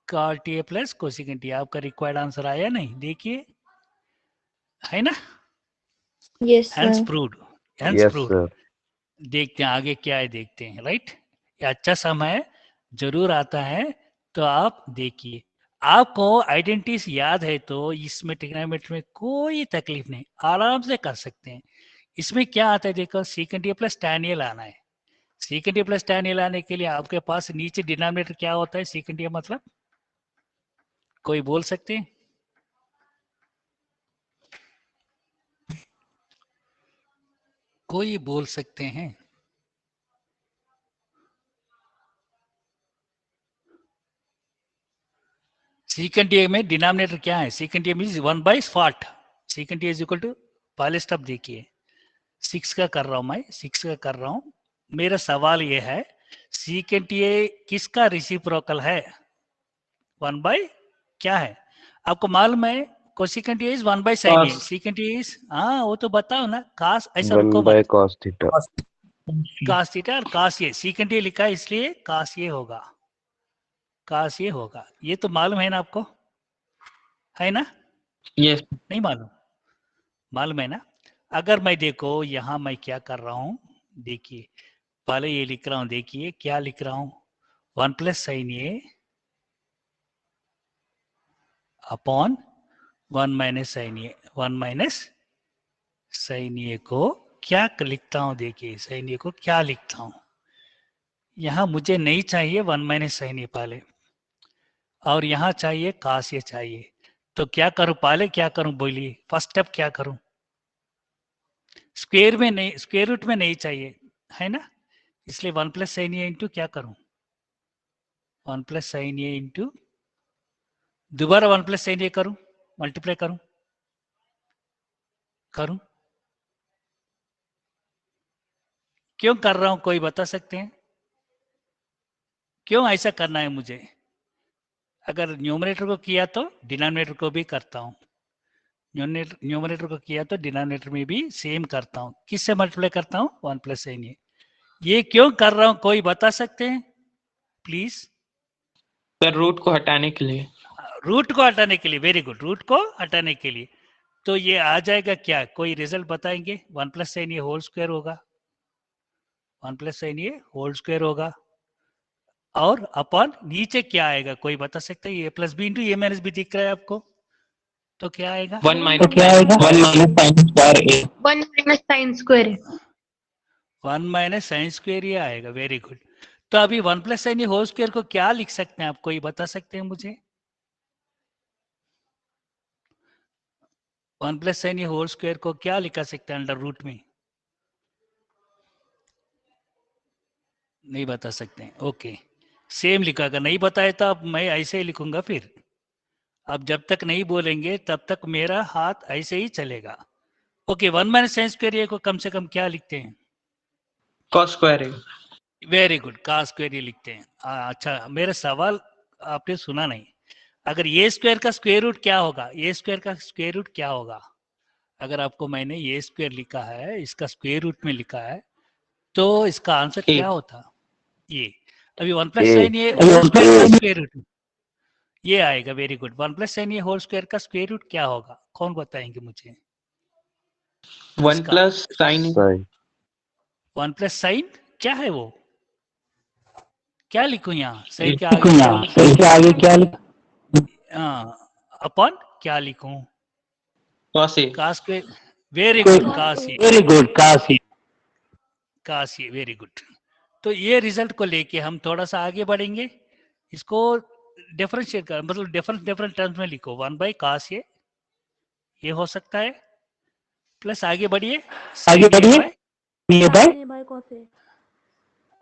I: cot A plus cosecant a, आपका रिक्वायर्ड आंसर आया नहीं, देखिए, है ना?
F: Yes,
I: hence
F: sir.
I: Proved,
C: Yes, sir.
I: देखते हैं आगे क्या है, देखते हैं, राइट? ये अच्छा समय जरूर आता है, तो आप देखिए, आपको आइडेंटिटीज याद है तो इसमें ट्रिग्नोमेट्री में कोई तकलीफ नहीं, आराम से कर सकते हैं। इसमें क्या आता है देखो, सेकेंड ए प्लस tan ए लाना है, सेकेंड ए प्लस tan ए लाने के लिए आपके पास नीचे डिनोमिनेटर क्या होता है, सेकेंड ए मतलब, कोई बोल सकते हैं? कोई बोल सकते हैं? सेकेंड ए में डिनोमिनेटर क्या है, secant A mean 1/40, secant A is equal to, पहले स्टेप देखिए, 6 का कर रहा हूं मैं, 6 का कर रहा हूं, मेरा सवाल ये है, सेकेंड ए किसका रेसिप्रोकल है, 1 क्या है, आपको मालूम है, cosecant A is 1/sin A, second A is, हाँ वो तो बताओ ना, कास, ऐसा
C: 1
I: रुको
C: by
I: मत,
C: cos theta.
I: कास थीटा और कास ये, सेकेंड ए लिखा है इसलिए कास ये होगा, कास ये होगा, ये तो मालूम है ना आपको, है ना?
E: Yes.
I: नहीं मालूम? मालूम है ना? अगर मैं देखो यहाँ मैं क्या कर रहा हूँ, देखिए पहले ये लिख रहा हूँ, देखिए क्या लिख रहा हूँ, 1 plus sine A upon 1 minus sine A, 1 minus sine ए को क्या लिखता हूँ, देखिए साइन ए को क्या लिखता हूँ, यहाँ मुझे नहीं चाहिए 1 माइनस साइन ए पहले, और यहाँ चाहिए काश ये चाहिए, तो क्या करूं, पहले क्या करूं बोलिए, फर्स्ट स्टेप क्या करूं, स्क्वायर में नहीं, स्क्वायर रूट में नहीं चाहिए है ना, इसलिए 1 प्लस साइन ए इंटू क्या करूं, 1 प्लस साइन ए इंटू दोबारा 1 प्लस साइन ए करूं, मल्टीप्लाई करूं, क्यों कर रहा हूं, कोई बता सकते हैं क्यों ऐसा करना है मुझे? अगर न्यूमरेटर को किया तो डिनोमिनेटर को भी करता हूं, न्यूमरेटर को किया तो डिनोमिनेटर में भी सेम करता हूं, किससे मल्टीप्लाई करता हूं, 1 प्लस साइन ए। ये क्यों कर रहा हूं, कोई बता सकते हैं प्लीज?
E: सर रूट को हटाने के लिए।
I: रूट को हटाने के लिए, वेरी गुड, रूट को हटाने के लिए। तो ये आ जाएगा क्या, कोई रिजल्ट बताएंगे? 1 प्लस साइन ए होल स्क्वायर होगा, 1 प्लस साइन ए होल स्क्वायर होगा, और अपॉन नीचे क्या आएगा, कोई बता सकते हैं? ए प्लस बी इंटू ए माइनस बी दिख रहा है आपको, तो क्या आएगा?
E: 1 minus sign square a.
H: 1 minus sine square है।
I: 1 माइनस साइन स्क्वायर ये आएगा, वेरी गुड। तो अभी 1 प्लस साइन ए होल स्क्वायर को क्या लिख सकते हैं आप, कोई बता सकते हैं मुझे? 1 प्लस साइन ए होल स्क्वायर को क्या लिखा सकते हैं अंडर रूट में? नहीं बता सकते हैं, ओके, सेम लिखा, अगर नहीं बताया तो अब मैं ऐसे ही लिखूंगा, फिर अब जब तक नहीं बोलेंगे तब तक मेरा हाथ ऐसे ही चलेगा। ओके, 1 माइनस साइन स्क्वायर ए को कम से कम क्या लिखते हैं?
E: कॉस स्क्वायर ए।
I: वेरी गुड, का स्क्वायर ये लिखते हैं। अच्छा, मेरा सवाल आपने सुना नहीं, अगर ये स्क्वायर का स्क्वायर रूट क्या होगा, ये स्क्वायर का स्क्वायर रूट क्या होगा? अगर आपको मैंने ये स्क्वायर लिखा है, इसका स्क्वायर रूट में लिखा है, तो इसका आंसर क्या होता? ये अभी 1 प्लस साइन ए होल स्क्वायर का स्क्वायर रूट ये आएगा, वेरी गुड। 1 प्लस साइन ए होल स्क्वायर का स्क्वायर रूट क्या होगा, कौन बताएंगे मुझे?
E: 1 प्लस साइन
I: 1 प्लस साइन क्या है वो, क्या लिखूं यहाँ, साइन के आगे क्या लिखूं? अपॉन क्या लिखूं?
E: Cos A.
I: का square, very good, Kashi, very good. तो ये रिजल्ट को लेके हम थोड़ा सा आगे बढ़ेंगे, इसको डिफरेंशिएट कर, मतलब डिफरेंट टर्म्स में लिखो, 1 बाई काश ये हो सकता है, प्लस आगे बढ़िए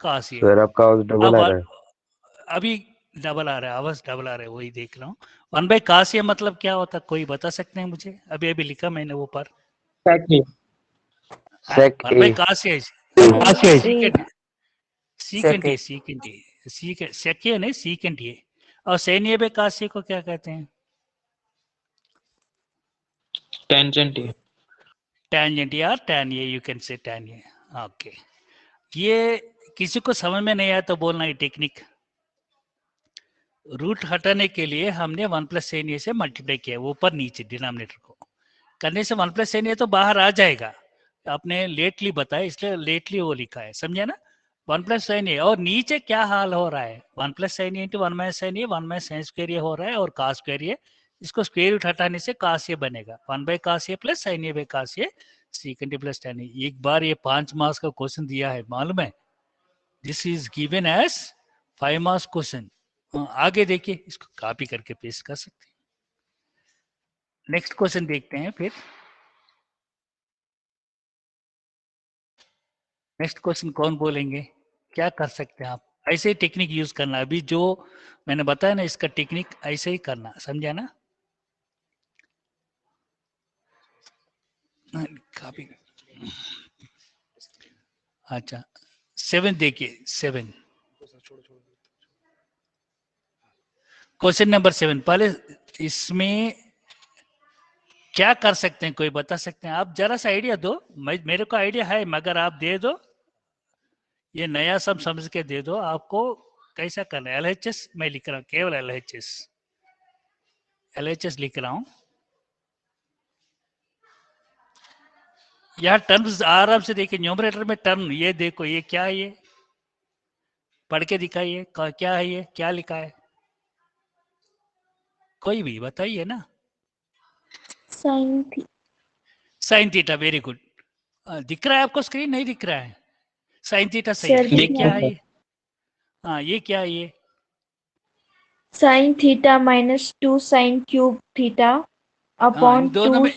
I: काश ये,
C: सर आपका आवाज डबल आ रहा है।
I: अभी डबल आ रहा है, आवाज डबल आ रहा है, वही देख रहा हूँ। 1 बाई काश ये मतलब क्या होता है, कोई बता सकते हैं मुझे? अभी अभी लिखा मैंने ऊपर,
C: सेक
I: 1 बाई
C: ए
I: काश ये सेकेंड है, सीकेंड ये, और सैन ए बे काश को क्या कहते हैं?
E: टेंजेंट ए।
I: टेंजेंट या tan A, you can say tan A, okay. ये किसी को समझ में नहीं आया तो बोलना है टेक्निक। रूट हटाने के लिए हमने 1 प्लस साइन ए से मल्टीप्लाई किया, ऊपर नीचे डिनोमिनेटर को करने से 1 प्लस साइन ए तो बाहर आ जाएगा, आपने लेटली बताया इसलिए लेटली वो लिखा है, समझे ना? 1 प्लस साइन ए, और नीचे क्या हाल हो रहा है, 1 plus sine A into 1 minus sine A, 1 minus sine square ये हो रहा है, और कास स्क्वायर ये, इसको स्क्वायर रूट हटाने से कास ये बनेगा, 1 by cos a plus sine a by cos a secant a plus tan a. एक बार ये 5 मार्क्स का क्वेश्चन दिया है, मालूम है? This is given as 5 marks question. आगे देखिए, इसको कॉपी करके पेस्ट कर सकते हैं। नेक्स्ट क्वेश्चन देखते हैं फिर। नेक्स्ट क्वेश्चन कौन बोलेंगे, क्या कर सकते हैं आप? ऐसे ही टेक्निक यूज करना, अभी जो मैंने बताया ना इसका टेक्निक ऐसे ही करना, समझा ना? कॉपी, अच्छा 7 देखिए, 7 क्वेश्चन नंबर 7, पहले इसमें क्या कर सकते हैं, कोई बता सकते हैं? आप जरा सा आइडिया दो, मेरे को आइडिया है मगर आप दे दो, ये नया सब समझ के दे दो, आपको कैसा करना है। LHS मैं लिख रहा हूँ, केवल LHS लिख रहा हूँ, यहाँ टर्म्स आराम से देखिए, न्यूमरेटर में टर्म, ये देखो ये क्या है, ये पढ़ के दिखाइए क्या है, ये क्या लिखा है, कोई भी बताइए ना।
F: साइन थी
I: साइन थीटा, वेरी गुड। दिख रहा है आपको स्क्रीन, नहीं दिख रहा है? साइन थीटा सही
F: सर,
I: है। ये
F: दिख
I: क्या
F: रहा
I: है ये? हाँ ये क्या है ये?
F: Sign theta minus 2 sine cube theta
I: हाँ,
F: अपॉन
I: इन दोनों
F: 2
I: में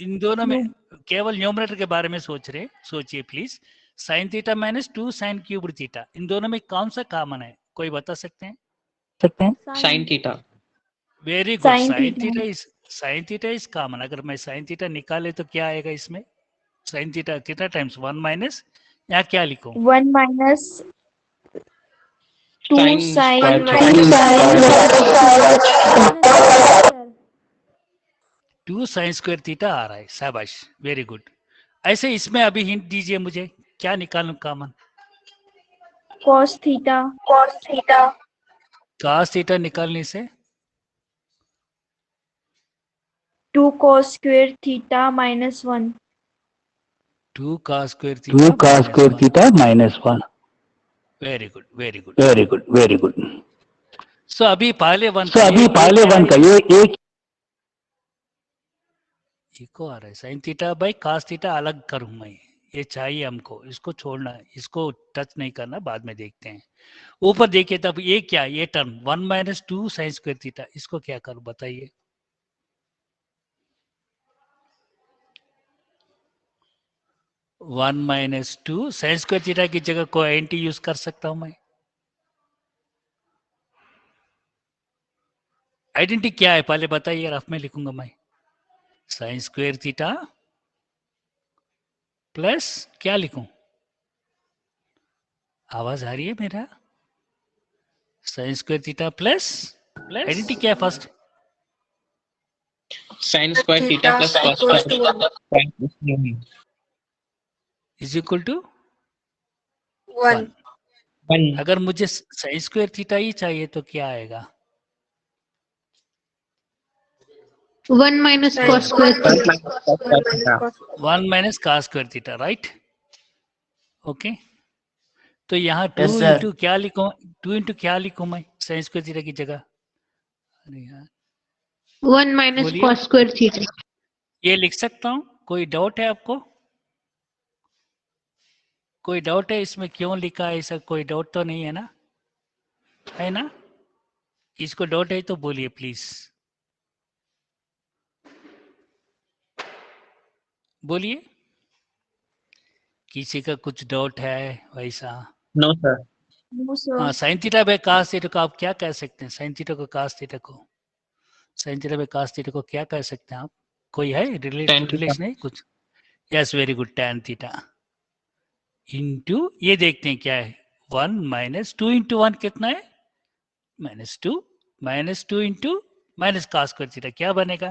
I: इन दोनों में
F: क्यूब।
I: केवल न्यूमरेटर के बारे में सोच रहे, सोचिए please. Sine theta minus 2 sine cube theta, इन दोनों में कौन सा कॉमन है, कोई बता सकते हैं?
E: Sine theta.
I: Very good,
F: Sin
I: sine theta is common. अगर मैं साइन थीटा निकाले तो क्या आएगा इसमें? साइन थीटा कितना टाइम्स 1 माइनस, यहाँ क्या लिखूं?
F: 1 minus 2
E: Sin
F: sine
E: square
F: sine
I: 2 sine square theta आ रहा है, शाबाश, वेरी गुड। ऐसे इसमें अभी हिंट दीजिए मुझे, क्या निकालूं common?
F: cos theta
I: cos theta निकालने से
F: 2 cos square theta minus 1
I: 2 cos square theta minus 1। Very good, very good. So अभी पहले वन का ये एक इको आ रहा है, sine theta by cos theta अलग करूं मैं, ये चाहिए हमको, इसको छोड़ना है, इसको टच नहीं करना, बाद में देखते हैं। ऊपर देखिए तब ये क्या, ये term 1 minus 2 sine square theta, इसको क्या करूं बताइए? One minus 2 sine square theta की जगह को एंटी यूज कर सकता हूं मैं। आइडेंटिटी क्या है पहले बताइए, रफ में लिखूंगा मैं। साइन स्क्वायर थीटा प्लस क्या लिखूं, आवाज आ रही है मेरा? Sine square theta plus identity क्या है first?
E: sin square theta plus cos square
I: is equal to
D: 1
E: 1
I: अगर मुझे साइन स्क्वायर थीटा ही चाहिए तो क्या आएगा?
H: 1 minus cos square theta.
I: 1 minus cos square theta, right? Okay, तो यहाँ 2
G: Yes, sir.
I: इंटू क्या लिखूं, 2 इंटू क्या लिखूं मैं साइन स्क्वायर थीटा की जगह? अरे यार,
H: 1 minus
I: बोलिए।
H: cos square theta.
I: ये लिख सकता हूं, कोई डाउट है आपको? कोई डाउट है इसमें क्यों लिखा है ऐसा? कोई डाउट तो नहीं है ना? है ना? इसको डाउट है तो बोलिए प्लीज, बोलिए। किसी का कुछ डाउट है वैसा?
E: no sir
F: नो
I: हाँ,
F: sir
I: sine theta by cos theta को आप क्या कह सकते हैं? साइन थीटा को cos थीटा को, sine theta by cos theta को क्या कह सकते हैं आप? कोई है
E: Tan theta.
I: रिलेशन है कुछ? Yes, very good, tan theta into ये देखते हैं क्या है, 1 माइनस 2 इंटू 1 कितना है? -2 -2 into minus cos square theta क्या बनेगा?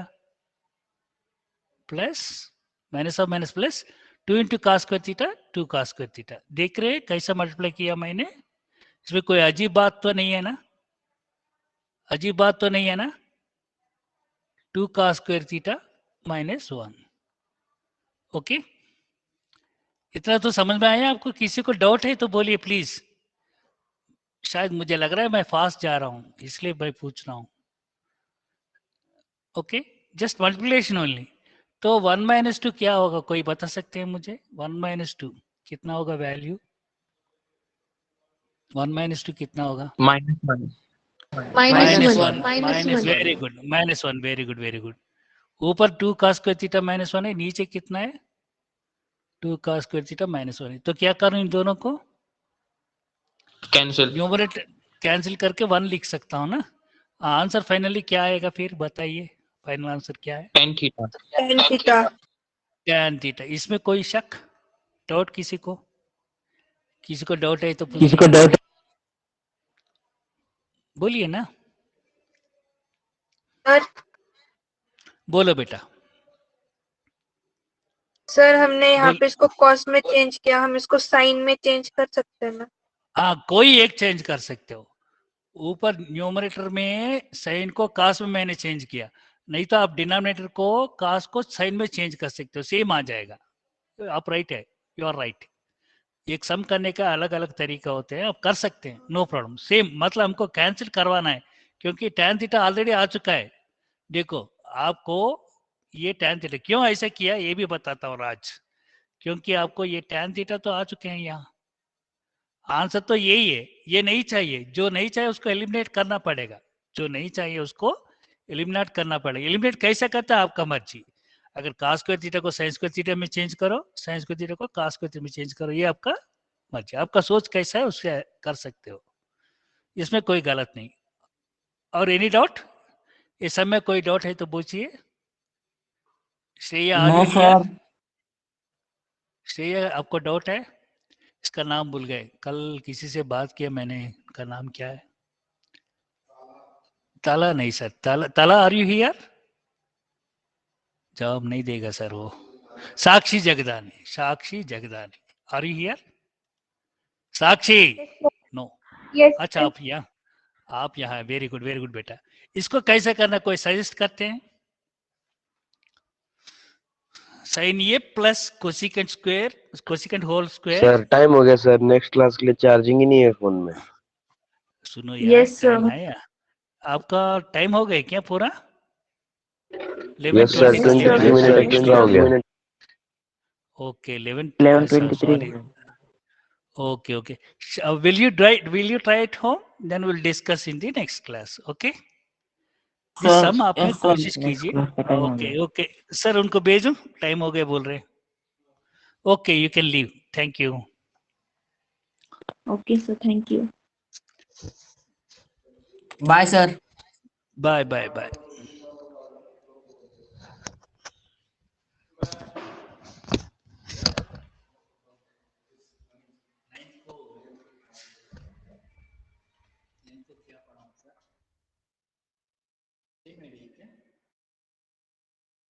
I: Plus minus of minus plus 2 into cos square theta 2 cos square theta. देख रहे हैं कैसा मल्टीप्लाई किया मैंने? इसमें कोई अजीब बात तो नहीं है ना? अजीब बात तो नहीं है ना? 2 cos square theta minus 1। Okay, इतना तो समझ में आया आपको? किसी को डाउट है तो बोलिए प्लीज। शायद मुझे लग रहा है मैं फास्ट जा रहा हूं, इसलिए मैं पूछ रहा हूं। Okay, just multiplication only. तो 1 माइनस 2 क्या होगा, कोई बता सकते हैं मुझे? 1 माइनस 2 कितना होगा वैल्यू? 1 माइनस 2 कितना होगा?
E: -1
H: Minus 1.
I: Minus, very good, -1, very good, very good. ऊपर 2 cos स्क्वायर थीटा -1 है, नीचे कितना है? 2 cos स्क्वायर थीटा -1 है। तो क्या करूं इन दोनों को?
E: cancel
I: न्यूमरेटर कैंसिल करके 1 लिख सकता हूं ना? आंसर फाइनली क्या आएगा फिर बताइए? फाइनल आंसर क्या है?
E: tan theta
D: tan theta
I: tan theta. इसमें कोई शक, डाउट किसी को? किसी को डाउट है तो किसी को डाउट बोलिए ना,
D: सर
I: बोलो बेटा।
D: सर हमने यहाँ
I: बोल-
D: पे इसको कॉस में चेंज किया, हम इसको साइन में चेंज कर सकते हैं ना?
I: हाँ, कोई एक चेंज कर सकते हो। ऊपर न्यूमरेटर में साइन को cos में मैंने चेंज किया, नहीं तो आप डिनोमिनेटर को cos को साइन में चेंज कर सकते हो, सेम आ जाएगा। आप राइट है, यू आर राइट। एक सम करने का अलग अलग तरीका होते हैं, आप कर सकते हैं, नो प्रॉब्लम। सेम मतलब हमको कैंसिल करवाना है क्योंकि tan थीटा ऑलरेडी आ चुका है। देखो आपको ये tan थीटा क्यों ऐसा किया ये भी बताता हूँ राज, क्योंकि आपको ये tan थीटा तो आ चुके हैं यहाँ। आंसर तो यही है, ये नहीं चाहिए, जो नहीं चाहिए उसको एलिमिनेट करना पड़ेगा, जो नहीं चाहिए उसको एलिमिनेट करना पड़ेगा। एलिमिनेट कैसे करता है आपका मर्जी, अगर cos स्क्वायर थीटा को sin स्क्वायर थीटा में चेंज करो, sin स्क्वायर थीटा को cos स्क्वायर थीटा में चेंज करो, ये आपका मर्जी, आपका सोच कैसा है उससे कर सकते हो, इसमें कोई गलत नहीं। और एनी डाउट, इस समय कोई डाउट है तो पूछिए। Shreya,
B: no sir.
I: श्रेया आपको डाउट है? इसका नाम भूल गए, कल किसी से बात किया मैंने, का नाम क्या है? ताला नहीं सर, ताला, ताला आर यू हियर? जवाब नहीं देगा सर वो। Sakshi Jagdani, Sakshi Jagdani, are you here? Sakshi, no.
F: Yes,
I: अच्छा आप यहाँ, वेरी गुड बेटा। इसको कैसे करना कोई सजेस्ट करते हैं? साइन ए plus cosecant square, cosecant whole square.
C: Sir time हो गया सर, नेक्स्ट क्लास के लिए चार्जिंग ही नहीं है फोन में।
I: सुनो यार,
F: yes, sir.
I: टाइम है यार, आपका टाइम हो गया क्या पूरा?
C: यस सर,
I: 11:23,
C: 23 मिनट एक्स्ट्रा हो गया।
I: Okay 11,
B: 11:23
I: okay. Will you try at home? Then we'll discuss in the next class. Okay. This
B: sir.
I: sum आपने
B: यस सर,
I: कोशिश
B: नेक्स्ट
I: कीजिए।
B: क्लास का टाइम हो
I: ओके
B: गया।
I: ओके सर, उनको भेजो, टाइम हो गया बोल रहे। Okay, you can leave, thank you.
F: Okay, sir. Thank you.
B: Bye sir.
I: Bye bye bye. क्या पढ़ा सर?